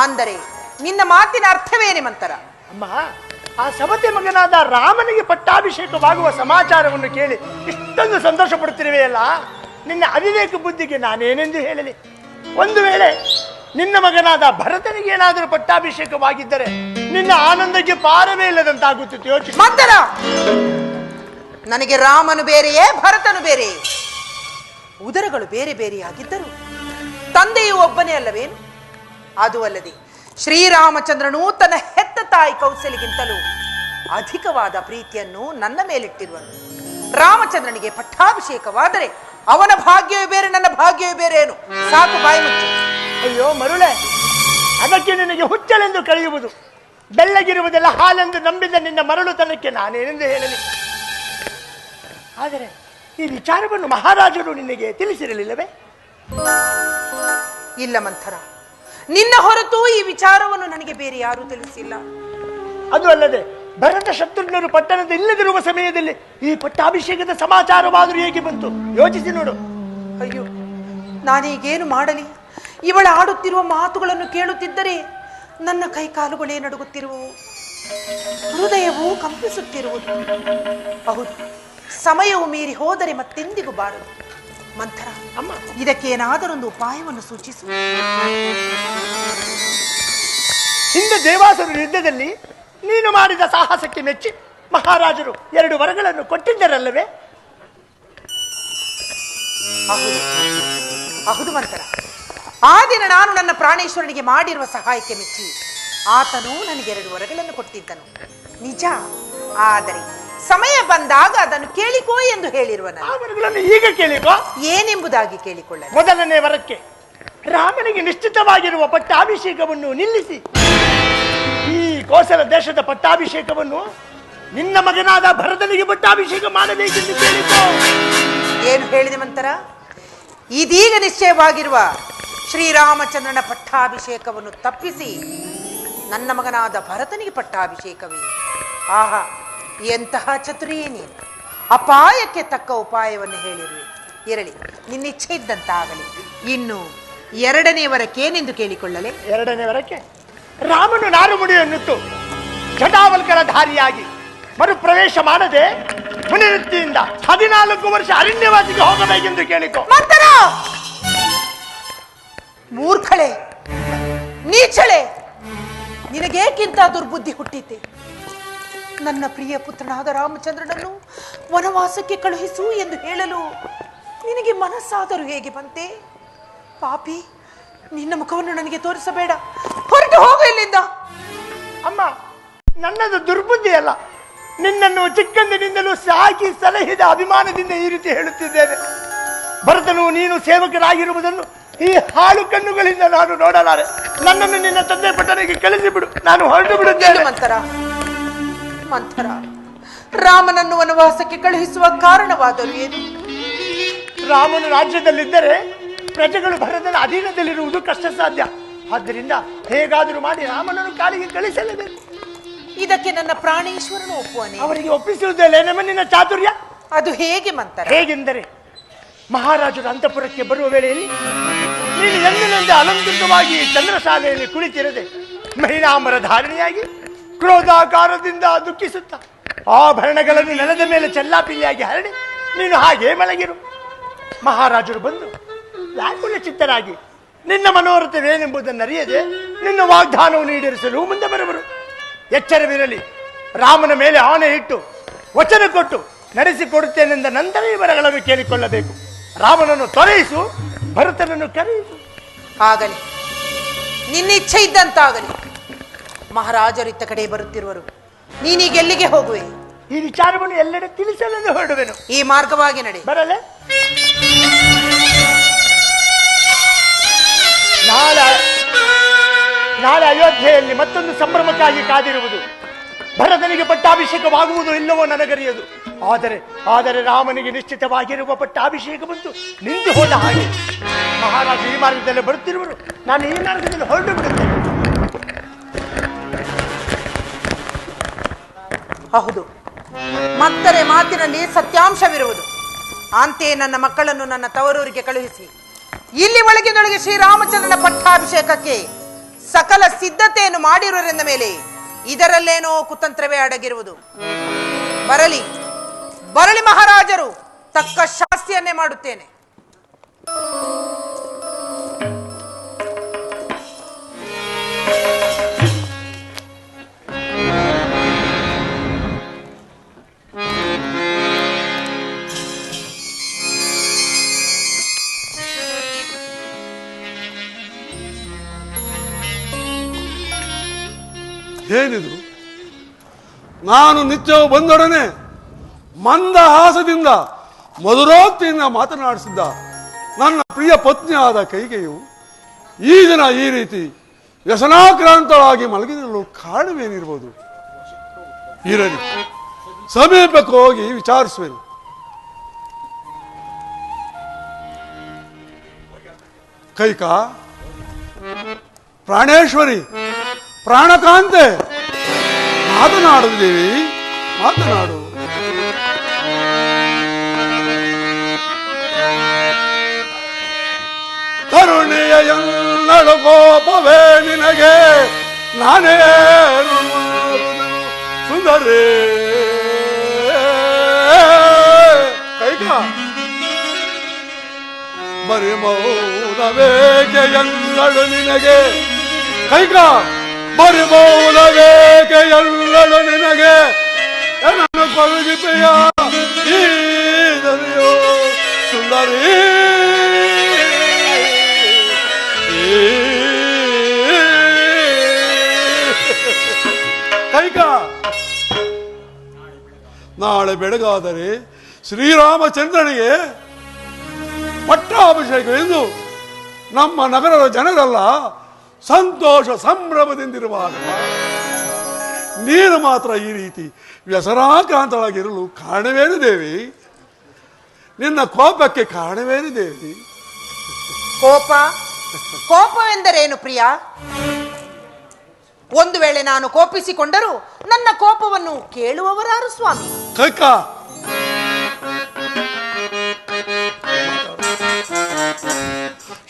ಅಂದರೆ ನಿನ್ನ ಮಾತಿನ ಅರ್ಥವೇನೆ ಮಂಥರ? ಅಮ್ಮ, ಆ ಸವತಿ ಮಗನಾದ ರಾಮನಿಗೆ ಪಟ್ಟಾಭಿಷೇಕವಾಗುವ ಸಮಾಚಾರವನ್ನು ಕೇಳಿ ಇಷ್ಟೊಂದು ಸಂತೋಷ ಪಡುತ್ತಿರುವೆಯಲ್ಲ, ನಿನ್ನ ಅವಿವೇಕ ಬುದ್ಧಿಗೆ ನಾನೇನೆಂದು ಹೇಳಲಿ? ಒಂದು ವೇಳೆ ನಿನ್ನ ಮಗನಾದ ಭರತನಿಗೆ ಏನಾದರೂ ಪಟ್ಟಾಭಿಷೇಕವಾಗಿದ್ದರೆ ನಿನ್ನ ಆನಂದಕ್ಕೆ ಪಾರವೇ ಇಲ್ಲದಂತಾಗುತ್ತಿತ್ತು. ಯೋಚಿಸಿ. ಮಂಥರ, ನನಗೆ ರಾಮನು ಬೇರೆಯೇ ಭರತನು ಬೇರೆಯೇ? ಉದರಗಳು ಬೇರೆ ಬೇರೆಯಾಗಿದ್ದರು ತಂದೆಯು ಒಬ್ಬನೇ ಅಲ್ಲವೇನು? ಅದು ಅಲ್ಲದೆ ಶ್ರೀರಾಮಚಂದ್ರನು ತನ್ನ ಹೆತ್ತ ತಾಯಿ ಕೌಸಲಿಗಿಂತಲೂ ಅಧಿಕವಾದ ಪ್ರೀತಿಯನ್ನು ನನ್ನ ಮೇಲಿಟ್ಟಿರುವನು. ರಾಮಚಂದ್ರನಿಗೆ ಪಟ್ಟಾಭಿಷೇಕವಾದರೆ ಅವನ ಭಾಗ್ಯವೇ ಬೇರೆ, ನನ್ನ ಭಾಗ್ಯವೇ ಬೇರೆ. ಏನು ಸಾಕು, ಬಾಯಿ ಮುಚ್ಚು. ಅಯ್ಯೋ ಮರುಳೆ, ಅದಕ್ಕೆ ನಿನಗೆ ಹುಚ್ಚಳೆಂದು ಕಳೆಯುವುದು. ಬೆಳ್ಳಗಿರುವುದೆಲ್ಲ ಹಾಲೆಂದು ನಂಬಿದ ನಿನ್ನ ಮರಳುತನಕ್ಕೆ ನಾನೇನೆಂದು ಹೇಳಲಿ? ಆದರೆ ಈ ವಿಚಾರವನ್ನು ಮಹಾರಾಜರು ನಿನಗೆ ತಿಳಿಸಿರಲಿಲ್ಲವೇ? ಇಲ್ಲ ಮಂಥರ, ನಿನ್ನ ಹೊರತು ಈ ವಿಚಾರವನ್ನು ನನಗೆ ಬೇರೆ ಯಾರೂ ತಿಳಿಸಿಲ್ಲ. ಅದು ಅಲ್ಲದೆ ಭರತ ಶತ್ರುಘ್ನರು ಪಟ್ಟಣದ ಇಲ್ಲದಿರುವ ಸಮಯದಲ್ಲಿ ಈ ಪಟ್ಟಾಭಿಷೇಕದ ಸಮಾಚಾರವಾದರೂ ಹೇಗೆ ಬಂತು? ಯೋಚಿಸಿ ನೋಡು. ಅಯ್ಯೋ, ನಾನೀಗೇನು ಮಾಡಲಿ? ಇವಳ ಆಡುತ್ತಿರುವ ಮಾತುಗಳನ್ನು ಕೇಳುತ್ತಿದ್ದರೆ ನನ್ನ ಕೈಕಾಲುಗಳೇ ನಡುಗುತ್ತಿರುವು, ಹೃದಯವೂ ಕಂಪಿಸುತ್ತಿರುವುದು. ಹೌದು, ಸಮಯವು ಮೀರಿ ಹೋದರೆ ಮತ್ತೆಂದಿಗೂ ಬಾರದು. ಮಂಥರ, ಅಮ್ಮ, ಇದಕ್ಕೇನಾದರೊಂದು ಉಪಾಯವನ್ನು ಸೂಚಿಸು. ಹಿಂದೆ ದೇವಾಸುರ ಯುದ್ಧದಲ್ಲಿ ನೀನು ಮಾಡಿದ ಸಾಹಸಕ್ಕೆ ಮೆಚ್ಚಿ ಮಹಾರಾಜರು 2 ವರಗಳನ್ನು ಕೊಟ್ಟಿದ್ದರಲ್ಲವೇ? ಹೌದು ಮಂಥರ, ಆ ದಿನ ನಾನು ನನ್ನ ಪ್ರಾಣೇಶ್ವರನಿಗೆ ಮಾಡಿರುವ ಸಹಾಯಕ್ಕೆ ಮೆಚ್ಚಿ ಆತನು ನನಗೆ 2 ವರಗಳನ್ನು ಕೊಟ್ಟಿದ್ದನು ನಿಜ. ಆದರೆ ಸಮಯ ಬಂದಾಗ ಅದನ್ನು ಕೇಳಿಕೋ ಎಂದು ಹೇಳಿರುವ ಆ ವರಗಳನ್ನು ಈಗ ಕೇಳಿಕೋ. ಏನೆಂಬುದಾಗಿ ಕೇಳಿಕೊಳ್ಳ. ಮೊದಲನೇ ವರಕ್ಕೆ ರಾಮನಿಗೆ ನಿಶ್ಚಿತವಾಗಿರುವ ಪಟ್ಟಾಭಿಷೇಕವನ್ನು ನಿಲ್ಲಿಸಿ ಈ ಕೋಸಲ ದೇಶದ ಪಟ್ಟಾಭಿಷೇಕವನ್ನು ನಿನ್ನ ಮಗನಾದ ಭರತನಿಗೆ ಪಟ್ಟಾಭಿಷೇಕ ಮಾಡಬೇಕೆಂದು ಕೇಳಿಕೋ. ಏನು ಹೇಳಿದೆ ಮಂಥರ? ಇದೀಗ ನಿಶ್ಚಯವಾಗಿರುವ ಶ್ರೀರಾಮಚಂದ್ರನ ಪಟ್ಟಾಭಿಷೇಕವನ್ನು ತಪ್ಪಿಸಿ ನನ್ನ ಮಗನಾದ ಭರತನಿಗೆ ಪಟ್ಟಾಭಿಷೇಕವೇ? ಆಹಾ, ಎಂತಹ ಚತುರಿಯೇ ನೀನು! ಅಪಾಯಕ್ಕೆ ತಕ್ಕ ಉಪಾಯವನ್ನು ಹೇಳಿರುವೆ. ಇರಲಿ, ನಿನ್ನಿಚ್ಛೆ ಇದ್ದಂತಾಗಲಿ. ಇನ್ನು 2ನೇ ವರಕ್ಕೇನೆಂದು ಕೇಳಿಕೊಳ್ಳಲೆ? 2ನೇ ವರಕ್ಕೆ ರಾಮನು ನಾರುಮುಡಿಯನ್ನುತ್ತು ಜಟಾವಲ್ಕರ ಧಾರಿಯಾಗಿ ಮರುಪ್ರವೇಶ ಮಾಡದೆ ಮುನಿವೃತ್ತಿಯಿಂದ 14 ವರ್ಷ ಅರಣ್ಯವಾಸಿಗೆ ಹೋಗಬೇಕೆಂದು ಕೇಳಿಕೋ. ಮಂಥರ, ಮೂರ್ಖಳೆ, ನೀಚಳೆ, ನಿನಗೇಕಿಂತ ದುರ್ಬುದ್ಧಿ ಹುಟ್ಟಿತೆ? ನನ್ನ ಪ್ರಿಯ ಪುತ್ರನಾದ ರಾಮಚಂದ್ರನನ್ನು ವನವಾಸಕ್ಕೆ ಕಳುಹಿಸು ಎಂದು ಹೇಳಲು ನಿನಗೆ ಮನಸ್ಸಾದರೂ ಹೇಗೆ ಬಂತೆ? ಪಾಪಿ, ನಿನ್ನ ಮುಖವನ್ನು ನನಗೆ ತೋರಿಸಬೇಡ, ಹೊರಟು ಹೋಗು ಇಲ್ಲಿಂದ. ಅಮ್ಮ, ನನ್ನದು ದುರ್ಬುದ್ಧಿ ಅಲ್ಲ, ನಿನ್ನನ್ನು ಚಿಕ್ಕಂದಿನಿಂದಲೂ ಸಾಕಿ ಸಲಹಿದ ಅಭಿಮಾನದಿಂದ ಈ ರೀತಿ ಹೇಳುತ್ತಿದ್ದೇನೆ. ಭರತನು ನೀನು ಸೇವಕರಾಗಿರುವುದನ್ನು ಈ ಹಾಳು ಕಣ್ಣುಗಳಿಂದ ನಾನು ನೋಡಲಾರೆ. ನನ್ನನ್ನು ನಿನ್ನ ತಂದೆ ಪಟ್ಟಣಿಗೆ ಕಳಿಸಿಬಿಡು, ನಾನು ಹೊರಟು ಬಿಡುತ್ತೇನೆ. ಮಂಥರ, ರಾಮನನ್ನು ವನವಾಸಕ್ಕೆ ಕಳುಹಿಸುವ ಕಾರಣವಾದರೂ ಏನು? ರಾಮನು ರಾಜ್ಯದಲ್ಲಿದ್ದರೆ ಪ್ರಜೆಗಳು ಭರತನ ಅಧೀನದಲ್ಲಿರುವುದು ಕಷ್ಟ ಸಾಧ್ಯ. ಆದ್ದರಿಂದ ಹೇಗಾದರೂ ಮಾಡಿ ರಾಮನನ್ನು ಕಾಲಿಗೆ ಕಳಿಸಲೇಬೇಕು. ಇದಕ್ಕೆ ನನ್ನ ಪ್ರಾಣೇಶ್ವರನು ಒಪ್ಪುವನೆ? ಅವರಿಗೆ ಒಪ್ಪಿಸುವುದೇನೇನೆಂಬ ನಿನ್ನ ಚಾತುರ್ಯ. ಅದು ಹೇಗೆ ಮಂಥರ? ಹೇಗೆಂದರೆ, ಮಹಾರಾಜರ ಅಂತಃಪುರಕ್ಕೆ ಬರುವ ವೇಳೆಯಲ್ಲಿ ನೀನು ಎಂದಿನಂತೆ ಅಲಂಕೃತವಾಗಿ ಚಂದ್ರಶಾಲೆಯಲ್ಲಿ ಕುಳಿತಿರದೆ ಮಹಿಳಾಂಬರ ಧಾರಣೆಯಾಗಿ ಕ್ರೋಧಾಕಾರದಿಂದ ದುಃಖಿಸುತ್ತ ಆಭರಣಗಳನ್ನು ನೆಲದ ಮೇಲೆ ಚೆಲ್ಲಾಪಿಲ್ಲಿಯಾಗಿ ಹರಡಿ ನೀನು ಹಾಗೆ ಮಲಗಿರು. ಮಹಾರಾಜರು ಬಂದು ವ್ಯಾಕುಲ ಚಿತ್ತರಾಗಿ ನಿನ್ನ ಮನೋರಥವೇನೆಂಬುದನ್ನು ಅರಿಯದೆ ನಿನ್ನ ವಾಗ್ದಾನವನ್ನು ಈಡೇರಿಸಲು ಮುಂದೆ ಬರುವರು. ಎಚ್ಚರವಿರಲಿ, ರಾಮನ ಮೇಲೆ ಆಣೆ ಇಟ್ಟು ವಚನ ಕೊಟ್ಟು ನಡೆಸಿಕೊಡುತ್ತೇನೆಂದ ನಂತರ ಈ ವರಗಳನ್ನು ಕೇಳಿಕೊಳ್ಳಬೇಕು. ರಾಮನನ್ನು ತೊರೆಯಿಸು, ಭರತನನ್ನು ಕರೆಯಿಸು. ಆಗಲಿ, ನಿನ್ನ ಇಚ್ಛೆ ಇದ್ದಂತಾಗಲಿ. ಮಹಾರಾಜರು ಇತ್ತ ಕಡೆ ಬರುತ್ತಿರುವರು. ನೀನೀಗ ಎಲ್ಲಿಗೆ ಹೋಗುವೆ? ಈ ವಿಚಾರವನ್ನು ಎಲ್ಲೆಡೆ ತಿಳಿಸಲೆಂದು ಹೊರಡುವೆನು. ಈ ಮಾರ್ಗವಾಗಿ ನಡೆ. ಬರಲೆ. ನಾಳೆ ಅಯೋಧ್ಯೆಯಲ್ಲಿ ಮತ್ತೊಂದು ಸಂಭ್ರಮಕ್ಕಾಗಿ ಕಾದಿರುವುದು. ಭರತನಿಗೆ ಪಟ್ಟಾಭಿಷೇಕವಾಗುವುದು ಇಲ್ಲವೋ ನನಗರಿಯದು. ಆದರೆ ರಾಮನಿಗೆ ನಿಶ್ಚಿತವಾಗಿರುವ ಪಟ್ಟಾಭಿಷೇಕ ಬಂತು ನಿಂತು ಹೋದ ಹಾಗೆ. ಮಹಾರಾಜ ಈ ಮಾರ್ಗದಲ್ಲಿ ಬರುತ್ತಿರುವರು. ನಾನು ಈ ಮಾರ್ಗದಲ್ಲಿ ಹೊರಟು ಬಿಡುತ್ತೇನೆ. ಹೌದು, ಮತ್ತರೆ ಮಾತಿನಲ್ಲಿ ಸತ್ಯಾಂಶವಿರುವುದು. ಅಂತೆಯೇ ನನ್ನ ಮಕ್ಕಳನ್ನು ನನ್ನ ತವರೂರಿಗೆ ಕಳುಹಿಸಿ ಇಲ್ಲಿ ಒಳಗಿನೊಳಗೆ ಶ್ರೀರಾಮಚಂದ್ರನ ಪಟ್ಟಾಭಿಷೇಕಕ್ಕೆ ಸಕಲ ಸಿದ್ಧತೆಯನ್ನು ಮಾಡಿರುವರೆಂದ ಮೇಲೆ ಇದರಲ್ಲೇನೋ ಕುತಂತ್ರವೇ ಅಡಗಿರುವುದು. ಬರಲಿ ಬರಲಿ ಮಹಾರಾಜರು, ತಕ್ಕ ಶಾಸ್ತಿಯನ್ನೇ ಮಾಡುತ್ತೇನೆ. ಏನಿದು? ನಾನು ನಿತ್ಯವೂ ಬಂದೊಡನೆ ಮಂದಹಾಸದಿಂದ ಮಧುರೋಕ್ತಿಯಿಂದ ಮಾತನಾಡಿಸಿದ್ದ ನನ್ನ ಪ್ರಿಯ ಪತ್ನಿಯಾದ ಕೈಕೆಯು ಈ ದಿನ ಈ ರೀತಿ ವ್ಯಸನಾಕ್ರಾಂತಳಾಗಿ ಮಲಗಿರಲು ಕಾರಣವೇನಿರ್ಬೋದು? ಇರಲಿ, ಸಮೀಪಕ್ಕೆ ಹೋಗಿ ವಿಚಾರಿಸುವೆನು. ಕೈಕಾ, ಪ್ರಾಣೇಶ್ವರಿ, ಪ್ರಾಣಕಾಂತೆ, ಮಾತನಾಡು ದೇವಿ, ಮಾತನಾಡು. ಕರುಣೆಯ ಎನ್ನಳು ಕೋಪವೇ ನಿನಗೆ ನಾನೇ ಸುಂದರೇ. ಕೈಕ ಬರಿ ಮೌನವೇಕೆ ಎನ್ನಳು ನಿನಗೆ, ಕೈಕ ಬರಿ ಮೌನವೇಕೆ ಎನ್ನಳು ನಿನಗೆ, ನನ್ನ ಕೊರಗಿಪೆಯ ಈ ದರಿಯೋ ಸುಂದರಿ. ಕೈಕ, ನಾಳೆ ಬೆಳಗಾದರೆ ಶ್ರೀರಾಮಚಂದ್ರನಿಗೆ ಪಟ್ಟಾಭಿಷೇಕವೆಂದು ನಮ್ಮ ನಗರದ ಜನರೆಲ್ಲ ಸಂತೋಷ ಸಂಭ್ರಮದಿಂದಿರುವಾಗ ನೀನು ಮಾತ್ರ ಈ ರೀತಿ ವ್ಯಸನಾಕ್ರಾಂತಳಾಗಿರಲು ಕಾರಣವೇನು ದೇವಿ? ನಿನ್ನ ಕೋಪಕ್ಕೆ ಕಾರಣವೇನು ದೇವಿ? ಕೋಪವೆಂದರೇನು ಪ್ರಿಯ? ಒಂದು ವೇಳೆ ನಾನು ಕೋಪಿಸಿಕೊಂಡರೂ ನನ್ನ ಕೋಪವನ್ನು ಕೇಳುವವರಾರು ಸ್ವಾಮಿ? ಕೈಕ,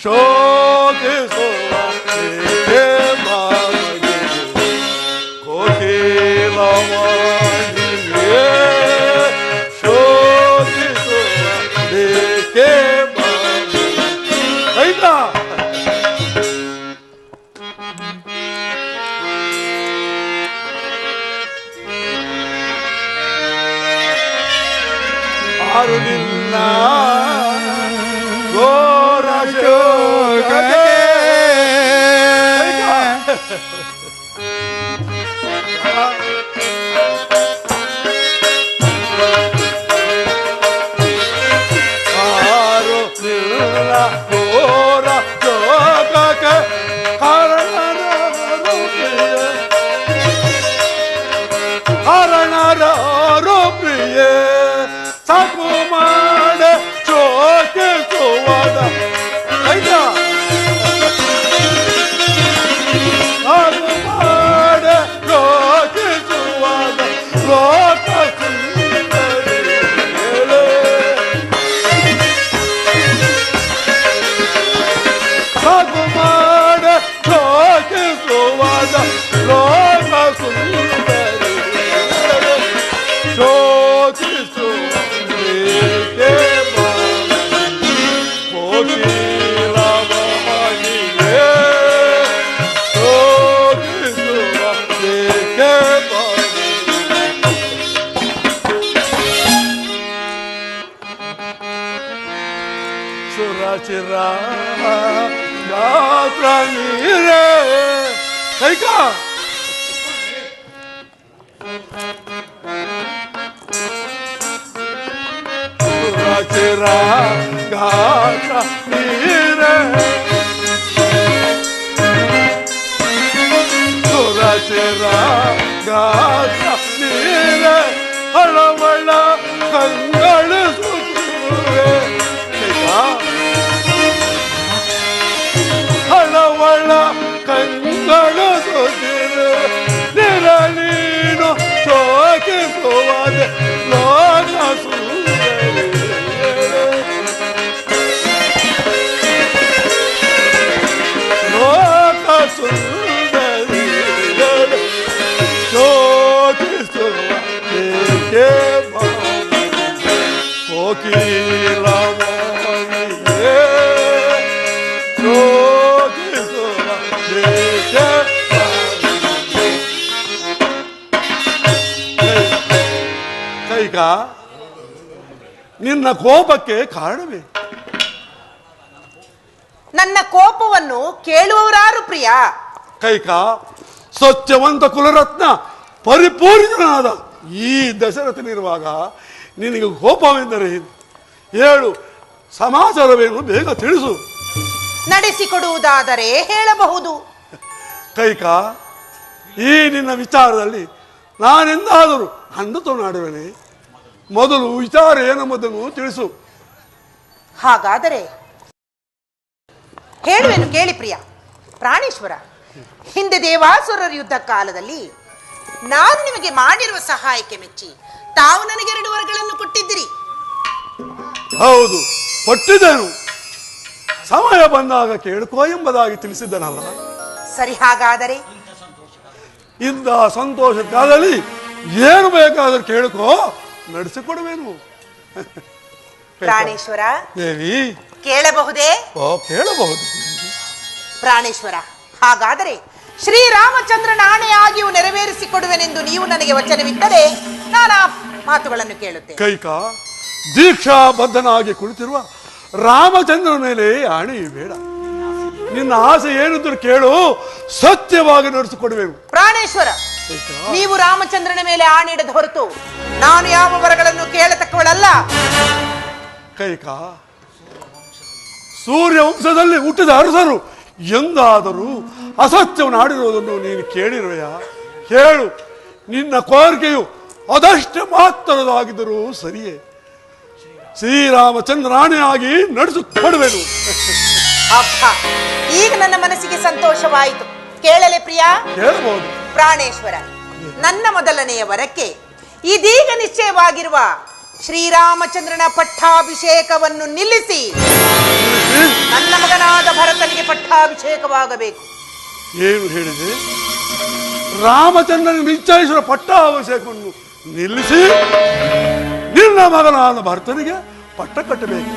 ಶೋಕಿಸುವ ಕೋಕಿಲವಾಣಿಯೇ, ಶೋಕಿಸುವ ಬೇಕೆ ಕೈಕ. ಆರು ನಿನ್ನ ಘೋರ ಶೋಕಕ್ಕೆ ಆರು ನಿನ್ನ ಘೋರ ಶೋಕಕ್ಕೆ ಕಾರಣರಾರು ಪ್ರಿಯೇ, ಸಾಕು ಮಾಡ ಚೋಕಿಸುವಾದ ಕೈಕ. ಸಾಕು ಮಾಡ ಚೋಕಿಸುವಾದ ಲೋಕ ಸುಂದರಿ ಹೇಳೆ. ಸಾಕು ಮಾಡ ಚೋಕಿಸುವಾದ ಲೋಕ ಸುಂದರಿ ಶೋಕಿಸುವ ಬೇಕೆ ಕೋಕಿಲವಾಣಿಯೇ, ಶೋಕಿಸುವ ಬೇಕೆ ಸುರಚಿರ ಗಾತ್ರ ನೀರೇ ಕೈಕ ಸುರಚಿರ ಗಾತ್ರ ನೀರೇ ಸುರಚಿರ ಗಾತ್ರ ನೀರೇ ಹಳವಳ ಕಂಗಳು ಸುತ್ತುವೆ ಹಳವಳ ಕಂಗಳು ಸುತ್ತಿರು ನಿರ ನೀನು ಶೋಕಿಸುವದೆ ಲೋಕ ಸುಂದರಿ ಲೋಕ ಸುಂದರಿ ಶೋಕಿಸುವ ಏಕೆ ಕೋಕಿಲ ಕೈಕ ನಿನ್ನ ಕೋಪಕ್ಕೆ ಕಾರಣವೇ? ನನ್ನ ಕೋಪವನ್ನು ಕೇಳುವವರಾರು ಪ್ರಿಯ? ಕೈಕ ಸತ್ಯವಂತ ಕುಲರತ್ನ ಪರಿಪೂರ್ಣನಾದ ಈ ದಶರಥನಿರುವಾಗ ನಿನಗೆ ಕೋಪವೆಂದರೆ ಹೇಳು, ಸಮಾಚಾರವೇನು ಬೇಗ ತಿಳಿಸು. ನಡೆಸಿಕೊಡುವುದಾದರೆ ಹೇಳಬಹುದು. ಕೈಕ ಈ ನಿನ್ನ ವಿಚಾರದಲ್ಲಿ ನಾನೆಂದಾದರೂ ಅಂದುತನಾಡುವೆನೆ? ಮೊದಲು ವಿಚಾರ ಏನೆಂಬುದನ್ನು ತಿಳಿಸು. ಹಾಗಾದರೆ ಹೇಳುವೆನು ಕೇಳಿ ಪ್ರಿಯ. ಪ್ರಾಣೇಶ್ವರ, ಹಿಂದೆ ದೇವಾಸುರರ ಯುದ್ಧ ಕಾಲದಲ್ಲಿ ನಾನು ನಿಮಗೆ ಮಾಡಿರುವ ಸಹಾಯಕ್ಕೆ ಮೆಚ್ಚಿ ತಾವು ನನಗೆ 2 ವರಗಳನ್ನು ಕೊಟ್ಟಿದ್ದಿರಿ. ಹೌದು, ಕೊಟ್ಟಿದ್ದೇನು. ಸಮಯ ಬಂದಾಗ ಕೇಳ್ಕೋ ಎಂಬುದಾಗಿ ತಿಳಿಸಿದ್ದನಲ್ಲ. ಸರಿ, ಹಾಗಾದರೆ ಇಂದ ಸಂತೋಷ ಕಾಲದಲ್ಲಿ ಏನು ಬೇಕಾದರೂ ಕೇಳ್ಕೋ, ನಡೆಸಿಕೊಡುವೇನು. ಪ್ರಾಣೇಶ್ವರ ದೇವಿ ಕೇಳಬಹುದೇ? ಓ, ಕೇಳಬಹುದು. ಪ್ರಾಣೇಶ್ವರ, ಹಾಗಾದರೆ ಶ್ರೀರಾಮಚಂದ್ರನ ಆಣೆಯಾಗಿಯೂ ನೆರವೇರಿಸಿಕೊಡುವೆನೆಂದು ನೀವು ನನಗೆ ವಚನವಿದ್ದರೆ ನಾನು ಆ ಮಾತುಗಳನ್ನು ಕೇಳುತ್ತೇನೆ. ಕೈಕ ದೀಕ್ಷಾಬದ್ಧನಾಗಿ ಕುಳಿತಿರುವ ರಾಮಚಂದ್ರನ ಮೇಲೆ ಆಣೆಯು ಬೇಡ. ನಿನ್ನ ಆಸೆ ಏನಿದ್ರು ಕೇಳು, ಸತ್ಯವಾಗಿ ನಡೆಸಿಕೊಡುವೆನು. ಪ್ರಾಣೇಶ್ವರ, ನೀವು ರಾಮಚಂದ್ರನ ಮೇಲೆ ಆಣೆ ಇಡದ ಹೊರತು ನಾನು ಯಾವ ವರಗಳನ್ನು ಕೇಳತಕ್ಕವಳಲ್ಲ. ಕೈಕ ಸೂರ್ಯ ವಂಶದಲ್ಲಿ ಹುಟ್ಟಿದ ಅರಸರು ಎಂದಾದರೂ ಅಸತ್ಯವನ್ನು ಆಡಿರುವುದನ್ನು ನೀನು ಕೇಳಿರುವೆಯಾ? ಹೇಳು, ನಿನ್ನ ಕೋರಿಕೆಯು ಅದಷ್ಟೇ ಮಾತ್ರದಾಗಿದ್ದರೂ ಸರಿಯೇ. ಶ್ರೀರಾಮಚಂದ್ರಾಣಿಯಾಗಿ ನಡೆಸಿಕೊಡುವೆನು. ಅಬ್ಬ, ಈಗ ನನ್ನ ಮನಸ್ಸಿಗೆ ಸಂತೋಷವಾಯಿತು. ಕೇಳಲೆ ಪ್ರಿಯ? ಕೇಳಬಹುದು. ಪ್ರಾಣೇಶ್ವರ, ನನ್ನ ಮೊದಲನೆಯ ವರಕ್ಕೆ ಇದೀಗ ನಿಶ್ಚಯವಾಗಿರುವ ಶ್ರೀರಾಮಚಂದ್ರನ ಪಟ್ಟಾಭಿಷೇಕವನ್ನು ನಿಲ್ಲಿಸಿ ನನ್ನ ಮಗನಾದ ಭರತನಿಗೆ ಪಟ್ಟಾಭಿಷೇಕವಾಗಬೇಕು. ಏನು ಹೇಳಿದೆ? ರಾಮಚಂದ್ರನಿಗೆ ನಿಶ್ಚಯಿಸಿದ ಪಟ್ಟಾಭಿಷೇಕವನ್ನು ನಿಲ್ಲಿಸಿ ನಿನ್ನ ಮಗನಾದ ಭರತನಿಗೆ ಪಟ್ಟ ಕಟ್ಟಬೇಕು.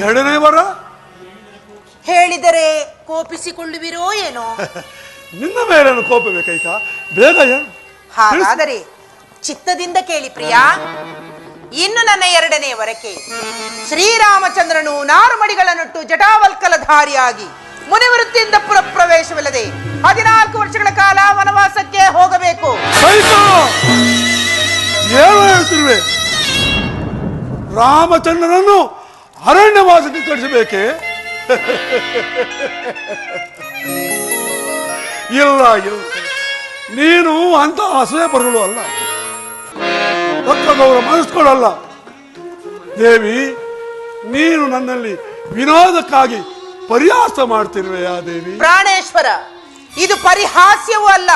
ಎರಡನೇ ವರ ಹೇಳಿದರೆ ಕೋಪಿಸಿಕೊಳ್ಳುವಿರೋ ಏನೋ? ನಿನ್ನ ಮೇಲೆ ಕೋಪಬೇಕೈಕ, ಬೇಗ ಹೇಳು. ಹಾಗಾದರೆ ಚಿತ್ತದಿಂದ ಕೇಳಿ ಪ್ರಿಯ. ಇನ್ನು ನನ್ನ 2ನೇ ವರಕ್ಕೆ ಶ್ರೀರಾಮಚಂದ್ರನು ನಾರುಮಡಿಗಳನ್ನುಟ್ಟು ಜಟಾವಲ್ಕಲಧಾರಿಯಾಗಿ ಮುನಿವೃತ್ತಿಯಿಂದ ಪುರಪ್ರವೇಶವಿಲ್ಲದೆ 14 ವರ್ಷಗಳ ಕಾಲ ವನವಾಸಕ್ಕೆ ಹೋಗಬೇಕು. ಏನು ಹೇಳ್ತಿರುವೆ? ರಾಮಚಂದ್ರನನ್ನು ಅರಣ್ಯವಾಸಕ್ಕೆ ಕಳಿಸಬೇಕೆ? ಇಲ್ಲ ಇಲ್ಲ, ನೀನು ಅಂತ ಅಸೂಯೆ ಪರಗಳು ಅಲ್ಲ, ತಕ್ಕದವರ ಮನಸ್ಸುಗಳಲ್ಲ. ದೇವಿ, ನೀನು ನನ್ನಲ್ಲಿ ವಿನೋದಕ್ಕಾಗಿ ಪರಿಹಾಸ ಮಾಡ್ತಿರುವೆಯಾ ದೇವಿ? ಪ್ರಾಣೇಶ್ವರ, ಇದು ಪರಿಹಾಸ್ಯವೂ ಅಲ್ಲ,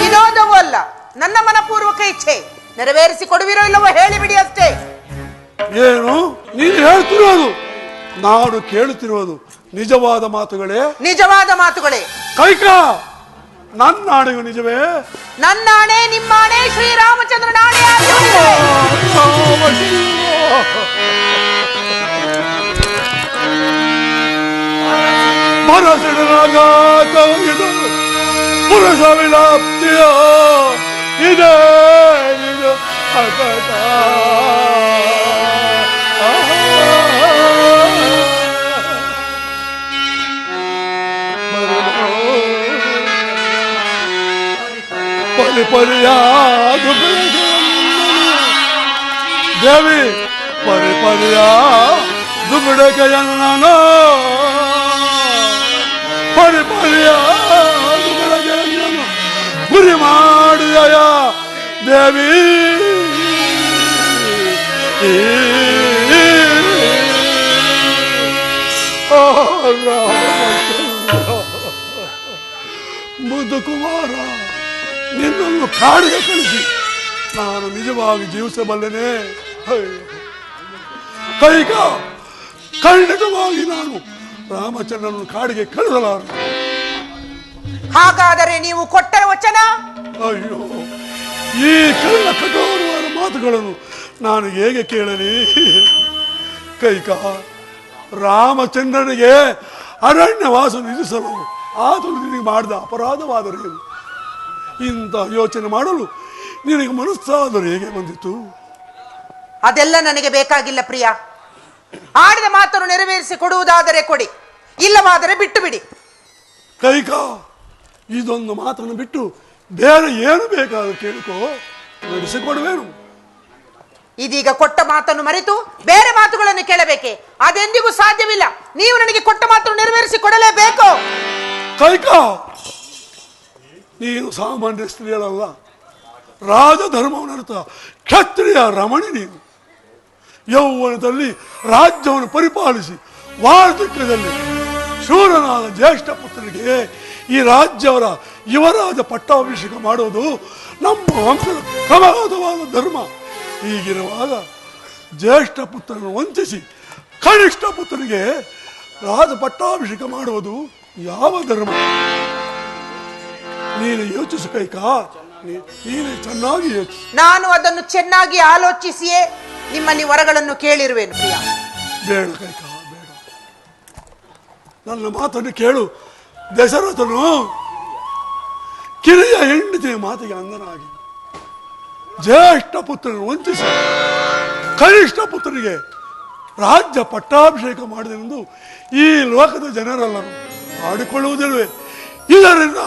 ವಿನೋದವೂ ಅಲ್ಲ. ನನ್ನ ಮನಪೂರ್ವಕ ಇಚ್ಛೆ ನೆರವೇರಿಸಿಕೊಡುವಿರೋ ಇಲ್ಲವೋ ಹೇಳಿಬಿಡಿ ಅಷ್ಟೇ. ಏನು ನೀನು ಹೇಳ್ತಿರೋದು? ನಾನು ಕೇಳುತ್ತಿರುವುದು ನಿಜವಾದ ಮಾತುಗಳೇ? ನಿಜವಾದ ಮಾತುಗಳೇ. ಕೈಕ, ನನ್ನ ಆಣೆಯು ನಿಜವೇ? ನನ್ನ ಆಣೆ, ನಿಮ್ಮ ಆಣೆ, ಶ್ರೀರಾಮಚಂದ್ರನ ಆಣೆ. ಮನಸ್ಸಿನಾಗಾತ ಇದು ಪುರುಷ ವಿಲಾಪ್ತಿಯ ಇದೇ ಇದು ಅಗತ. ಪರಿಪರ್ಯಾದ ದೇವಿ ಪರಿಪರ್ಯಾದ ಬಿಡಕೆಯನ್ನು ಪರಿಪರ್ಯಾದ ಬಿಡಕೆಯನ್ನು ಗುರಿ ಮಾಡಿದಯ ದೇವಿ ಮುದುಕುಮಾರ ನಿನ್ನನ್ನು ಕಾಡಿಗೆ ಕಳಿಸಿ ನಾನು ನಿಜವಾಗಿ ಜೀವಿಸಬಲ್ಲೆನೆ. ಕೈಗ ಖಂಡಿತವಾಗಿ ನಾನು ರಾಮಚಂದ್ರನನ್ನು ಕಾಡಿಗೆ ಕಳಿಸಲಾರ. ಹಾಗಾದರೆ ನೀವು ಕೊಟ್ಟ ವಚನ? ಅಯ್ಯೋ, ಈ ಕಳ್ಳ ಕಠೋರವಾದ ಮಾತುಗಳನ್ನು ನಾನು ಹೇಗೆ ಕೇಳಲಿ? ಕೈಕ ರಾಮಚಂದ್ರನಿಗೆ ಅರಣ್ಯವಾಸ ವಿಧಿಸಲು ಆತನು ನಿನಗೆ ಮಾಡಿದ ಅಪರಾಧವಾದರೆ ಇಂಥ ಯೋಚನೆ ಮಾಡಲು ನಿನಗೆ ಮನಸ್ಸಾದರೂ ಹೇಗೆ ಬಂದಿತ್ತು? ಅದೆಲ್ಲ ನನಗೆ ಬೇಕಾಗಿಲ್ಲ ಪ್ರಿಯ. ಆಡಿದ ಮಾತನ್ನು ನೆರವೇರಿಸಿ ಕೊಡುವುದಾದರೆ ಕೊಡಿ, ಇಲ್ಲವಾದರೆ ಬಿಟ್ಟು ಬಿಡಿ. ಕೈಕ ಇದೊಂದು ಮಾತನ್ನು ಬಿಟ್ಟು ಬೇರೆ ಏನು ಬೇಕಾದರೂ ಕೇಳಿಕೋ, ನಡೆಸಿಕೊಡುವೇನು. ಇದೀಗ ಕೊಟ್ಟ ಮಾತನ್ನು ಮರೆತು ಬೇರೆ ಮಾತುಗಳನ್ನು ಕೇಳಬೇಕೆ? ಅದೆಂದಿಗೂ ಸಾಧ್ಯವಿಲ್ಲ. ನೀವು ನನಗೆ ಕೊಟ್ಟ ಮಾತನ್ನು ನೆರವೇರಿಸಿ ಕೊಡಲೇಬೇಕು. ಕೈಕ ನೀನು ಸಾಮಾನ್ಯ ಸ್ತ್ರೀಯಲ್ಲ, ರಾಜಧರ್ಮವನ್ನರ್ಥ ಕ್ಷತ್ರಿಯ ರಮಣಿ ನೀನು. ಯೌವನದಲ್ಲಿ ರಾಜ್ಯವನ್ನು ಪರಿಪಾಲಿಸಿ ವಾರ್ಧಕ್ಯದಲ್ಲಿ ಶೂರನಾದ ಜ್ಯೇಷ್ಠ ಪುತ್ರನಿಗೆ ಈ ರಾಜ್ಯವರ ಯುವರಾಜ ಪಟ್ಟಾಭಿಷೇಕ ಮಾಡುವುದು ನಮ್ಮ ವಂಶದ ಪ್ರಮಾದವಾದ ಧರ್ಮ. ಹೀಗಿರುವಾಗ ಜ್ಯೇಷ್ಠ ಪುತ್ರನನ್ನು ವಂಚಿಸಿ ಕನಿಷ್ಠ ಪುತ್ರನಿಗೆ ರಾಜ ಪಟ್ಟಾಭಿಷೇಕ ಮಾಡುವುದು ಯಾವ ಧರ್ಮ? ನೀನು ಯೋಚಿಸು ಕೈಕ, ನೀನು ಚೆನ್ನಾಗಿ ಯೋಚಿಸು. ನಾನು ಅದನ್ನು ಚೆನ್ನಾಗಿ ಆಲೋಚಿಸಿಯೇ ನಿಮ್ಮಲ್ಲಿ ವರಗಳನ್ನು ಕೇಳಿರುವೆನು ಪ್ರಿಯ. ಬೇಡ ಕೈಕ, ಬೇಡ. ನನ್ನ ಮಾತನ್ನು ಕೇಳು. ದಶರಥನು ಕಿರಿಯ ಹೆಂಡತಿಯ ಮಾತಿಗೆ ಅಂದನಾಗಿ ಜ್ಯೇಷ್ಠ ಪುತ್ರನನ್ನು ವಂಚಿಸಿ ಕನಿಷ್ಠ ಪುತ್ರನಿಗೆ ರಾಜ್ಯ ಪಟ್ಟಾಭಿಷೇಕ ಮಾಡಿದೆಂದು ಈ ಲೋಕದ ಜನರೆಲ್ಲರೂ ಆಡಿಕೊಳ್ಳುವುದಿಲ್ಲವೇ? ಇದರಿಂದ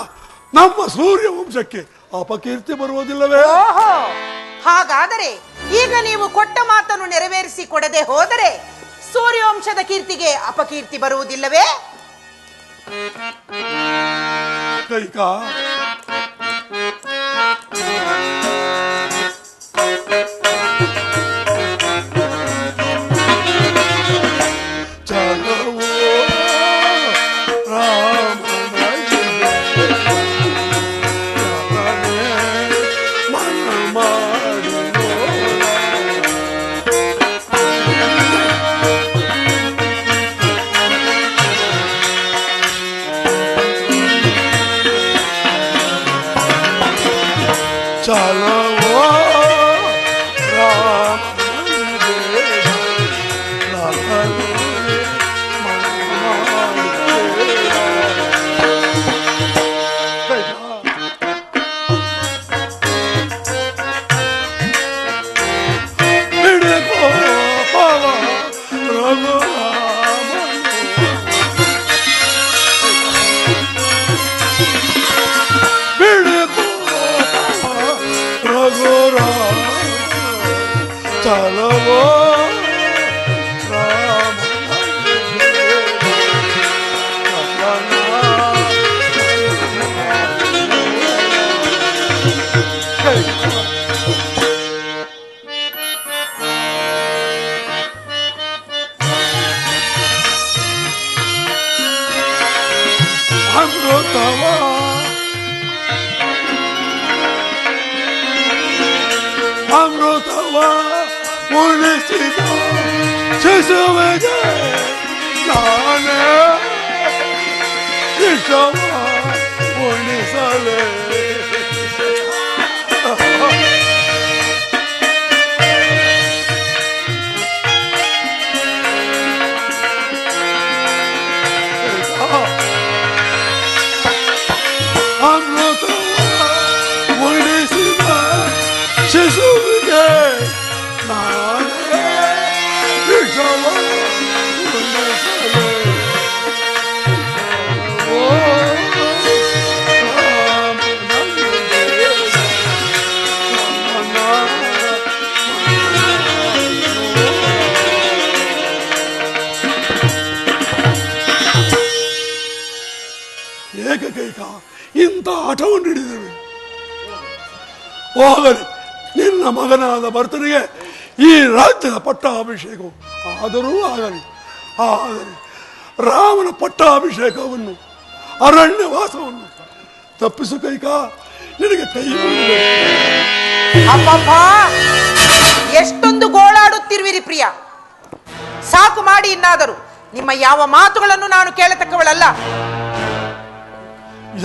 ನಮ್ಮ ಸೂರ್ಯ ವಂಶಕ್ಕೆ ಅಪಕೀರ್ತಿ ಬರುವುದಿಲ್ಲವೇ? ಓಹೋ, ಹಾಗಾದರೆ ಈಗ ನೀವು ಕೊಟ್ಟ ಮಾತನ್ನು ನೆರವೇರಿಸಿ ಕೊಡದೆ ಹೋದರೆ ಸೂರ್ಯವಂಶದ ಕೀರ್ತಿಗೆ ಅಪಕೀರ್ತಿ ಬರುವುದಿಲ್ಲವೇ? ಕೈಕ ಅಮೃತವ ಉಳಿಸಿದ ಶಿಶುವಿಗೆ ನಾನೇ ಶಿಶವ ಉಳಿಸಲೇ. ಶಿಶುವಿಗೆ ನಾನೇ ಶಿಶವ ಉಳಿಸಲೇ. ಇಂಥ ಹಠವನ್ನು ಹಿಡಿದಿರುವೆ? ಹೋಗಲಿ, ನಿನ್ನ ಮಗನಾದ ಭರತನಿಗೆ ಈ ರಾಜ್ಯದ ಪಟ್ಟಾಭಿಷೇಕವು ಆದರೂ ಆಗಲಿ. ಆದರೆ ರಾಮನ ಪಟ್ಟಾಭಿಷೇಕವನ್ನು, ಅರಣ್ಯವಾಸವನ್ನು ತಪ್ಪಿಸು ಕೈಕ. ನಿನಗೆ ಕೈ ಅಪ್ಪಪ್ಪ, ಎಷ್ಟೊಂದು ಗೋಳಾಡುತ್ತಿರುವಿರಿ ಪ್ರಿಯ. ಸಾಕು ಮಾಡಿ ಇನ್ನಾದರೂ. ನಿಮ್ಮ ಯಾವ ಮಾತುಗಳನ್ನು ನಾನು ಕೇಳತಕ್ಕವಳಲ್ಲ.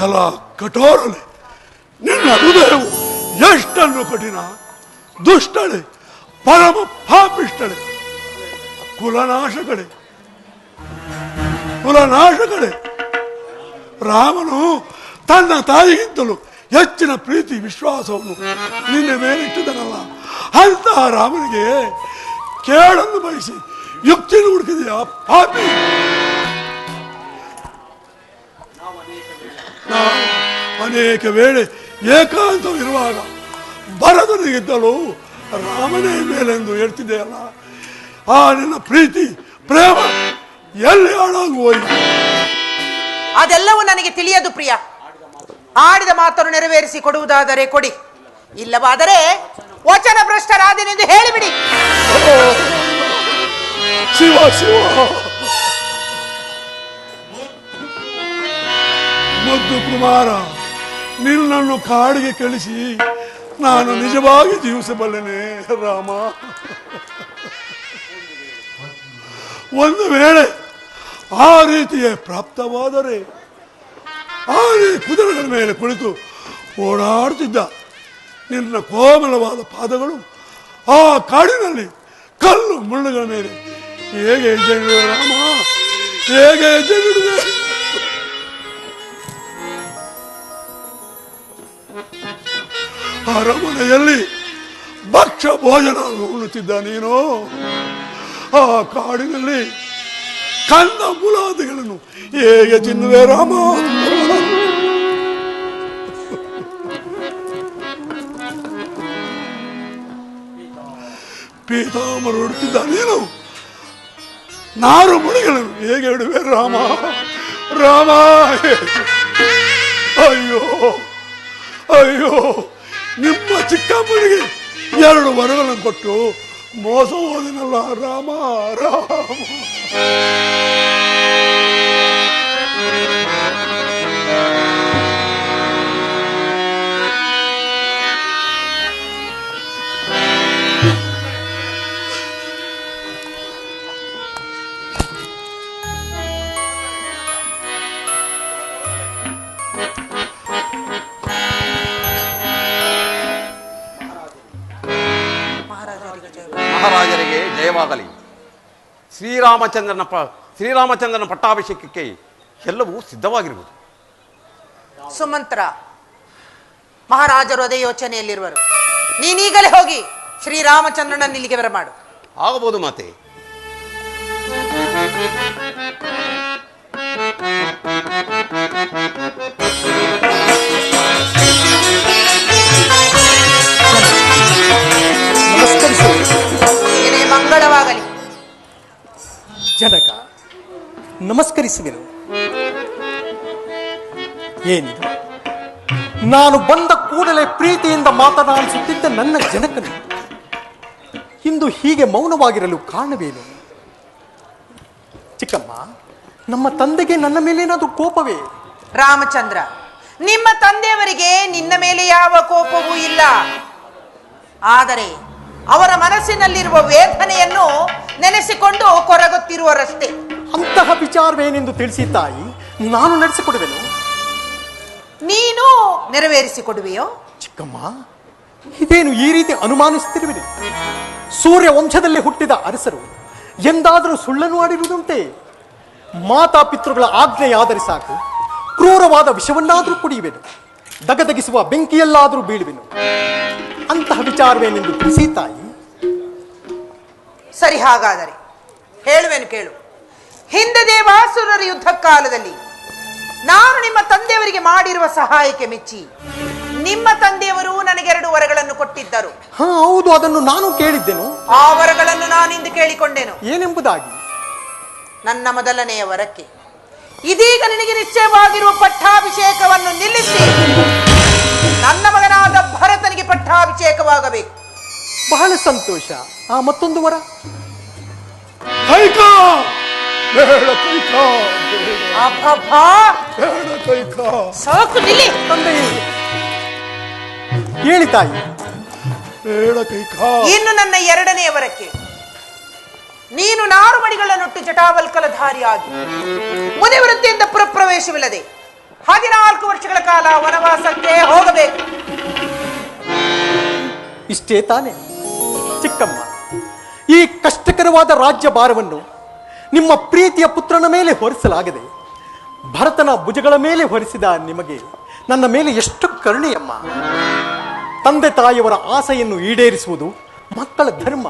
ಎಲ್ಲ ಕಠೋರಳೆ. ನಿನ್ನ ಹೃದಯವು ಎಷ್ಟನ್ನು ಕಠಿಣ, ದುಷ್ಟಳೆ, ಪರಮ ಪಾಪಿಷ್ಟಳೆ, ಕುಲನಾಶಕಳೆ. ರಾಮನು ತನ್ನ ತಾಯಿಗಿಂತಲೂ ಹೆಚ್ಚಿನ ಪ್ರೀತಿ ವಿಶ್ವಾಸವನ್ನು ನಿನ್ನ ಮೇಲಿಟ್ಟಿದನಲ್ಲ. ಅಂತಹ ರಾಮನಿಗೆ ಕೇಳನ್ನು ಬಯಸಿ ಯುಕ್ತಿ ಹುಡುಕಿದೆಯಾ ಪಾಪಿ? ನಾವು ಅನೇಕ ವೇಳೆ ಏಕಾಂತವಿರುವಾಗ ಭರತನಿಗಿದ್ದಲು ರಾಮನೇ ಮೇಲೆಂದು ಹೇಳ್ತಿದೆಯಲ್ಲ. ಆ ನಿನ್ನ ಪ್ರೀತಿ ಪ್ರೇಮ ಎಲ್ಲಿ ಹಾಳಾಗುವೋಯ್ತು? ಅದೆಲ್ಲವೂ ನನಗೆ ತಿಳಿಯದು ಪ್ರಿಯ. ಆಡಿದ ಮಾತನ್ನು ನೆರವೇರಿಸಿ ಕೊಡುವುದಾದರೆ ಕೊಡಿ, ಇಲ್ಲವಾದರೆ ವಚನ ಭ್ರಷ್ಟರಾದೆನೆಂದು ಹೇಳಿಬಿಡಿ. ಶಿವ ಶಿವ, ಮುದ್ದು ಕುಮಾರ, ನಿನ್ನನ್ನು ಕಾಡಿಗೆ ಕಳಿಸಿ ನಾನು ನಿಜವಾಗಿ ಜೀವಿಸಬಲ್ಲೆನೆ ರಾಮ. ಒಂದು ವೇಳೆ ಆ ರೀತಿಯೇ ಪ್ರಾಪ್ತವಾದರೆ ಆನೆ ಕುದುರೆಗಳ ಮೇಲೆ ಕುಳಿತು ಓಡಾಡುತ್ತಿದ್ದ ನಿನ್ನ ಕೋಮಲವಾದ ಪಾದಗಳು ಆ ಕಾಡಿನಲ್ಲಿ ಕಲ್ಲು ಮುಳ್ಳುಗಳ ಮೇಲೆ ಹೇಗೆ ಹೆಜ್ಜೆ ಇಡುವೆ ರಾಮ, ಹೇಗೆ ಹೆಜ್ಜೆ ಇಡುವೆ? ಅರಮನೆಯಲ್ಲಿ ಭಕ್ಷ್ಯ ಭೋಜನ ಉಣ್ಣುತ್ತಿದ್ದ ನೀನು ಆ ಕಾಡಿನಲ್ಲಿ ಕಂದ ಮುಲಾದಿಗಳನ್ನು ಹೇಗೆ ತಿನ್ನುವೆ ರಾಮ? ಪೀತಾಂಬರ ಉಡುತ್ತಿದ್ದ ನೀನು ನಾರು ಮುಡಿಗಳನ್ನು ಹೇಗೆ ಇಡುವೆ ರಾಮ? ರಾಮ, ಅಯ್ಯೋ ಅಯ್ಯೋ, ನಿಮ್ಮ ಚಿಕ್ಕಮ್ಮನಿಗೆ 2 ವರಗಳನ್ನು ಕೊಟ್ಟು ಮೋಸ ಹೋದನಲ್ಲ ರಾಮ. ರಾಮ, ಮಹಾರಾಜರಿಗೆ ಜಯವಾಗಲಿ. ಶ್ರೀರಾಮಚಂದ್ರನ ಪಟ್ಟಾಭಿಷೇಕಕ್ಕೆ ಎಲ್ಲವೂ ಸಿದ್ಧವಾಗಿರುವುದು. ಸುಮಂತ್ರ, ಮಹಾರಾಜರು ಅದೇ ಯೋಚನೆಯಲ್ಲಿರುವರು. ನೀನೀಗಲೇ ಹೋಗಿ ಶ್ರೀರಾಮಚಂದ್ರನನ್ನು ಇಲ್ಲಿಗೆ ಬರಮಾಡು. ಆಗಬಹುದು ಮಾತೆ. ನಿನಗೆ ಮಂಗಳವಾಗಲಿ. ಜನಕ, ನಮಸ್ಕರಿಸುವೆನು. ಏನಿದು? ನಾನು ಬಂದ ಕೂಡಲೇ ಪ್ರೀತಿಯಿಂದ ಮಾತನಾಡಿಸುತ್ತಿದ್ದ ನನ್ನ ಜನಕನು ಇಂದು ಹೀಗೆ ಮೌನವಾಗಿರಲು ಕಾರಣವೇನು? ಚಿಕ್ಕಮ್ಮ, ನಮ್ಮ ತಂದೆಗೆ ನನ್ನ ಮೇಲೇನಾದರೂ ಕೋಪವೇ? ರಾಮಚಂದ್ರ, ನಿಮ್ಮ ತಂದೆಯವರಿಗೆ ನಿನ್ನ ಮೇಲೆ ಯಾವ ಕೋಪವೂ ಇಲ್ಲ. ಆದರೆ ಅವರ ಮನಸ್ಸಿನಲ್ಲಿರುವ ವೇದನೆಯನ್ನು ನೆನೆಸಿಕೊಂಡು ಕೊರಗುತ್ತಿರುವರಷ್ಟೇ. ಅಂತಹ ವಿಚಾರವೇನೆಂದು ತಿಳಿಸಿ ತಾಯಿ, ನಾನು ನಡೆಸಿಕೊಡುವೆನು. ನೀನು ನೆರವೇರಿಸಿಕೊಡುವೆಯೋ? ಚಿಕ್ಕಮ್ಮ, ಇದೇನು ಈ ರೀತಿ ಅನುಮಾನಿಸುತ್ತಿರುವಿರಿ? ಸೂರ್ಯ ವಂಶದಲ್ಲಿ ಹುಟ್ಟಿದ ಅರಸರು ಎಂದಾದರೂ ಸುಳ್ಳನ್ನು ಆಡಿರುವುದುಂಟೆ? ಮಾತಾಪಿತೃಗಳ ಆಜ್ಞೆಯಾದರೆ ಸಾಕು, ಕ್ರೂರವಾದ ವಿಷವನ್ನಾದರೂ ಕುಡಿಯುವೆನು, ದಗದಗಿಸುವ ಬೆಂಕಿಯಲ್ಲಾದರೂ ಬೀಳುವೆನು. ಅಂತಹ ವಿಚಾರವೇನೆಂದು ತಿಳಿಸಿ ತಾಯಿ. ಸರಿ, ಹಾಗಾದರೆ ಹೇಳುವೆನು ಕೇಳು. ಹಿಂದೆ ದೇವಾಸುರರ ಯುದ್ಧ ಕಾಲದಲ್ಲಿ ನಾನು ನಿಮ್ಮ ತಂದೆಯವರಿಗೆ ಮಾಡಿರುವ ಸಹಾಯಕ್ಕೆ ಮೆಚ್ಚಿ ನಿಮ್ಮ ತಂದೆಯವರು ನನಗೆ 2 ವರಗಳನ್ನು ಕೊಟ್ಟಿದ್ದರು. ಹೌದು, ಅದನ್ನು ನಾನು ಕೇಳಿದ್ದೆನು. ಆ ವರಗಳನ್ನು ನಾನಿಂದು ಕೇಳಿಕೊಂಡೆನು. ಏನೆಂಬುದಾಗಿ? ನನ್ನ ಮೊದಲನೆಯ ವರಕ್ಕೆ ಇದೀಗ ನಿನಗೆ ನಿಶ್ಚಯವಾಗಿರುವ ಪಟ್ಟಾಭಿಷೇಕವನ್ನು ನಿಲ್ಲಿಸಿ ನನ್ನ ಮಗನಾದ ಭರತನಿಗೆ ಪಟ್ಟಾಭಿಷೇಕವಾಗಬೇಕು. ಬಹಳ ಸಂತೋಷ. ಮತ್ತೊಂದು ವರ. ಕೈಕ ಬೇಡ, ಕೈಕ ಅಬ್ಬಬ್ಬಾ, ಬೇಡ, ಕೈಕ ಸಾಕು ನಿಲ್ಲಿ. ತಂದೆ ಹೇಳಿ ತಾಯಿ. ಬೇಡ, ಕೈಕ. ಇನ್ನು ನನ್ನ ಎರಡನೇ ವರಕ್ಕೆ ನೀನು ನಾರು ಮಡಿಗಳನ್ನುಟ್ಟು ಜಟಾವಲ್ಕಲಧಾರಿಯಾಗಿ ಮುನಿವೃತ್ತಿಯಿಂದ ಪ್ರವೇಶವಿಲ್ಲದೆ 14 ವರ್ಷಗಳ ಕಾಲ ವನವಾಸಕ್ಕೆ ಹೋಗಬೇಕು. ಇಷ್ಟೇ ತಾನೆ ಚಿಕ್ಕಮ್ಮ? ಈ ಕಷ್ಟಕರವಾದ ರಾಜ್ಯ ಭಾರವನ್ನು ನಿಮ್ಮ ಪ್ರೀತಿಯ ಪುತ್ರನ ಮೇಲೆ ಹೊರಿಸಲಾಗದೆ ಭರತನ ಭುಜಗಳ ಮೇಲೆ ಹೊರಿಸಿದ ನಿಮಗೆ ನನ್ನ ಮೇಲೆ ಎಷ್ಟು ಕರುಣೆಯಮ್ಮ. ತಂದೆ ತಾಯಿಯವರ ಆಸೆಯನ್ನು ಈಡೇರಿಸುವುದು ಮಕ್ಕಳ ಧರ್ಮ.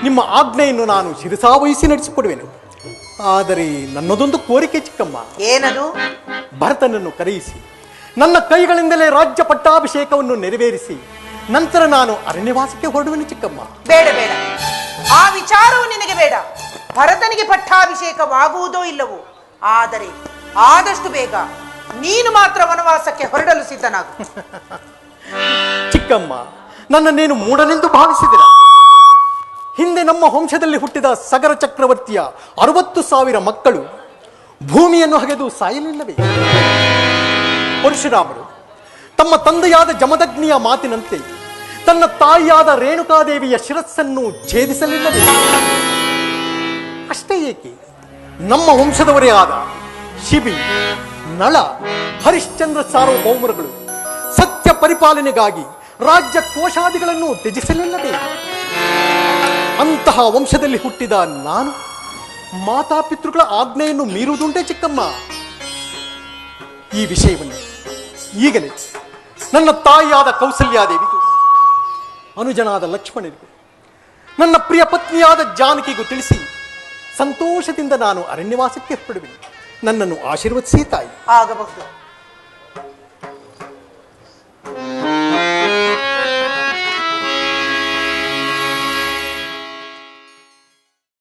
ನಿಮ್ಮ ಆಜ್ಞೆಯನ್ನು ನಾನು ಶಿರಸಾವಹಿಸಿ ನಡೆಸಿಕೊಡುವೆನು. ಆದರೆ ನನ್ನದೊಂದು ಕೋರಿಕೆ ಚಿಕ್ಕಮ್ಮ. ಏನದು? ಭರತನನ್ನು ಕರೆಯಿಸಿ ನನ್ನ ಕೈಗಳಿಂದಲೇ ರಾಜ್ಯ ಪಟ್ಟಾಭಿಷೇಕವನ್ನು ನೆರವೇರಿಸಿ ನಂತರ ನಾನು ಅರಣ್ಯವಾಸಕ್ಕೆ ಹೊರಡುವೆನು ಚಿಕ್ಕಮ್ಮ. ಬೇಡ ಬೇಡ, ಆ ವಿಚಾರವು ನಿನಗೆ ಬೇಡ. ಭರತನಿಗೆ ಪಟ್ಟಾಭಿಷೇಕವಾಗುವುದೋ ಇಲ್ಲವೋ, ಆದರೆ ಆದಷ್ಟು ಬೇಗ ನೀನು ಮಾತ್ರ ವನವಾಸಕ್ಕೆ ಹೊರಡಲು ಸಿದ್ಧನಾಗು. ಚಿಕ್ಕಮ್ಮ, ನನ್ನನ್ನೇನು ಮೂಢನೆಂದು ಭಾವಿಸಿದಿರ? ಹಿಂದೆ ನಮ್ಮ ವಂಶದಲ್ಲಿ ಹುಟ್ಟಿದ ಸಗರ ಚಕ್ರವರ್ತಿಯ 60,000 ಮಕ್ಕಳು ಭೂಮಿಯನ್ನು ಹಗೆದು ಸಾಯಲಿಲ್ಲವೇ? ಪರಶುರಾಮರು ತಮ್ಮ ತಂದೆಯಾದ ಜಮದಗ್ನಿಯ ಮಾತಿನಂತೆ ತನ್ನ ತಾಯಿಯಾದ ರೇಣುಕಾದೇವಿಯ ಶಿರಸ್ಸನ್ನು ಛೇದಿಸಲಿಲ್ಲವೇ? ಅಷ್ಟೇ ಏಕೆ, ನಮ್ಮ ವಂಶದವರೇ ಆದ ಶಿಬಿ, ನಳ, ಹರಿಶ್ಚಂದ್ರ ಸಾರ್ವಭೌಮರುಗಳು ಸತ್ಯ ಪರಿಪಾಲನೆಗಾಗಿ ರಾಜ್ಯ ಕೋಶಾದಿಗಳನ್ನು ತ್ಯಜಿಸಲಿಲ್ಲವೇ? ಅಂತಹ ವಂಶದಲ್ಲಿ ಹುಟ್ಟಿದ ನಾನು ಮಾತಾಪಿತೃಗಳ ಆಜ್ಞೆಯನ್ನು ಮೀರುವುದುಂಟೆ ಚಿಕ್ಕಮ್ಮ? ಈ ವಿಷಯವನ್ನು ಈಗಲೇ ನನ್ನ ತಾಯಿಯಾದ ಕೌಸಲ್ಯಾದೇವಿಗೂ, ಅನುಜನಾದ ಲಕ್ಷ್ಮಣನಿಗೂ, ನನ್ನ ಪ್ರಿಯ ಪತ್ನಿಯಾದ ಜಾನಕಿಗೂ ತಿಳಿಸಿ ಸಂತೋಷದಿಂದ ನಾನು ಅರಣ್ಯವಾಸಕ್ಕೆ ಹೊರಡುವೆನು. ನನ್ನನ್ನು ಆಶೀರ್ವದಿಸಿ ತಾಯಿ. ಆಗಬಹುದು.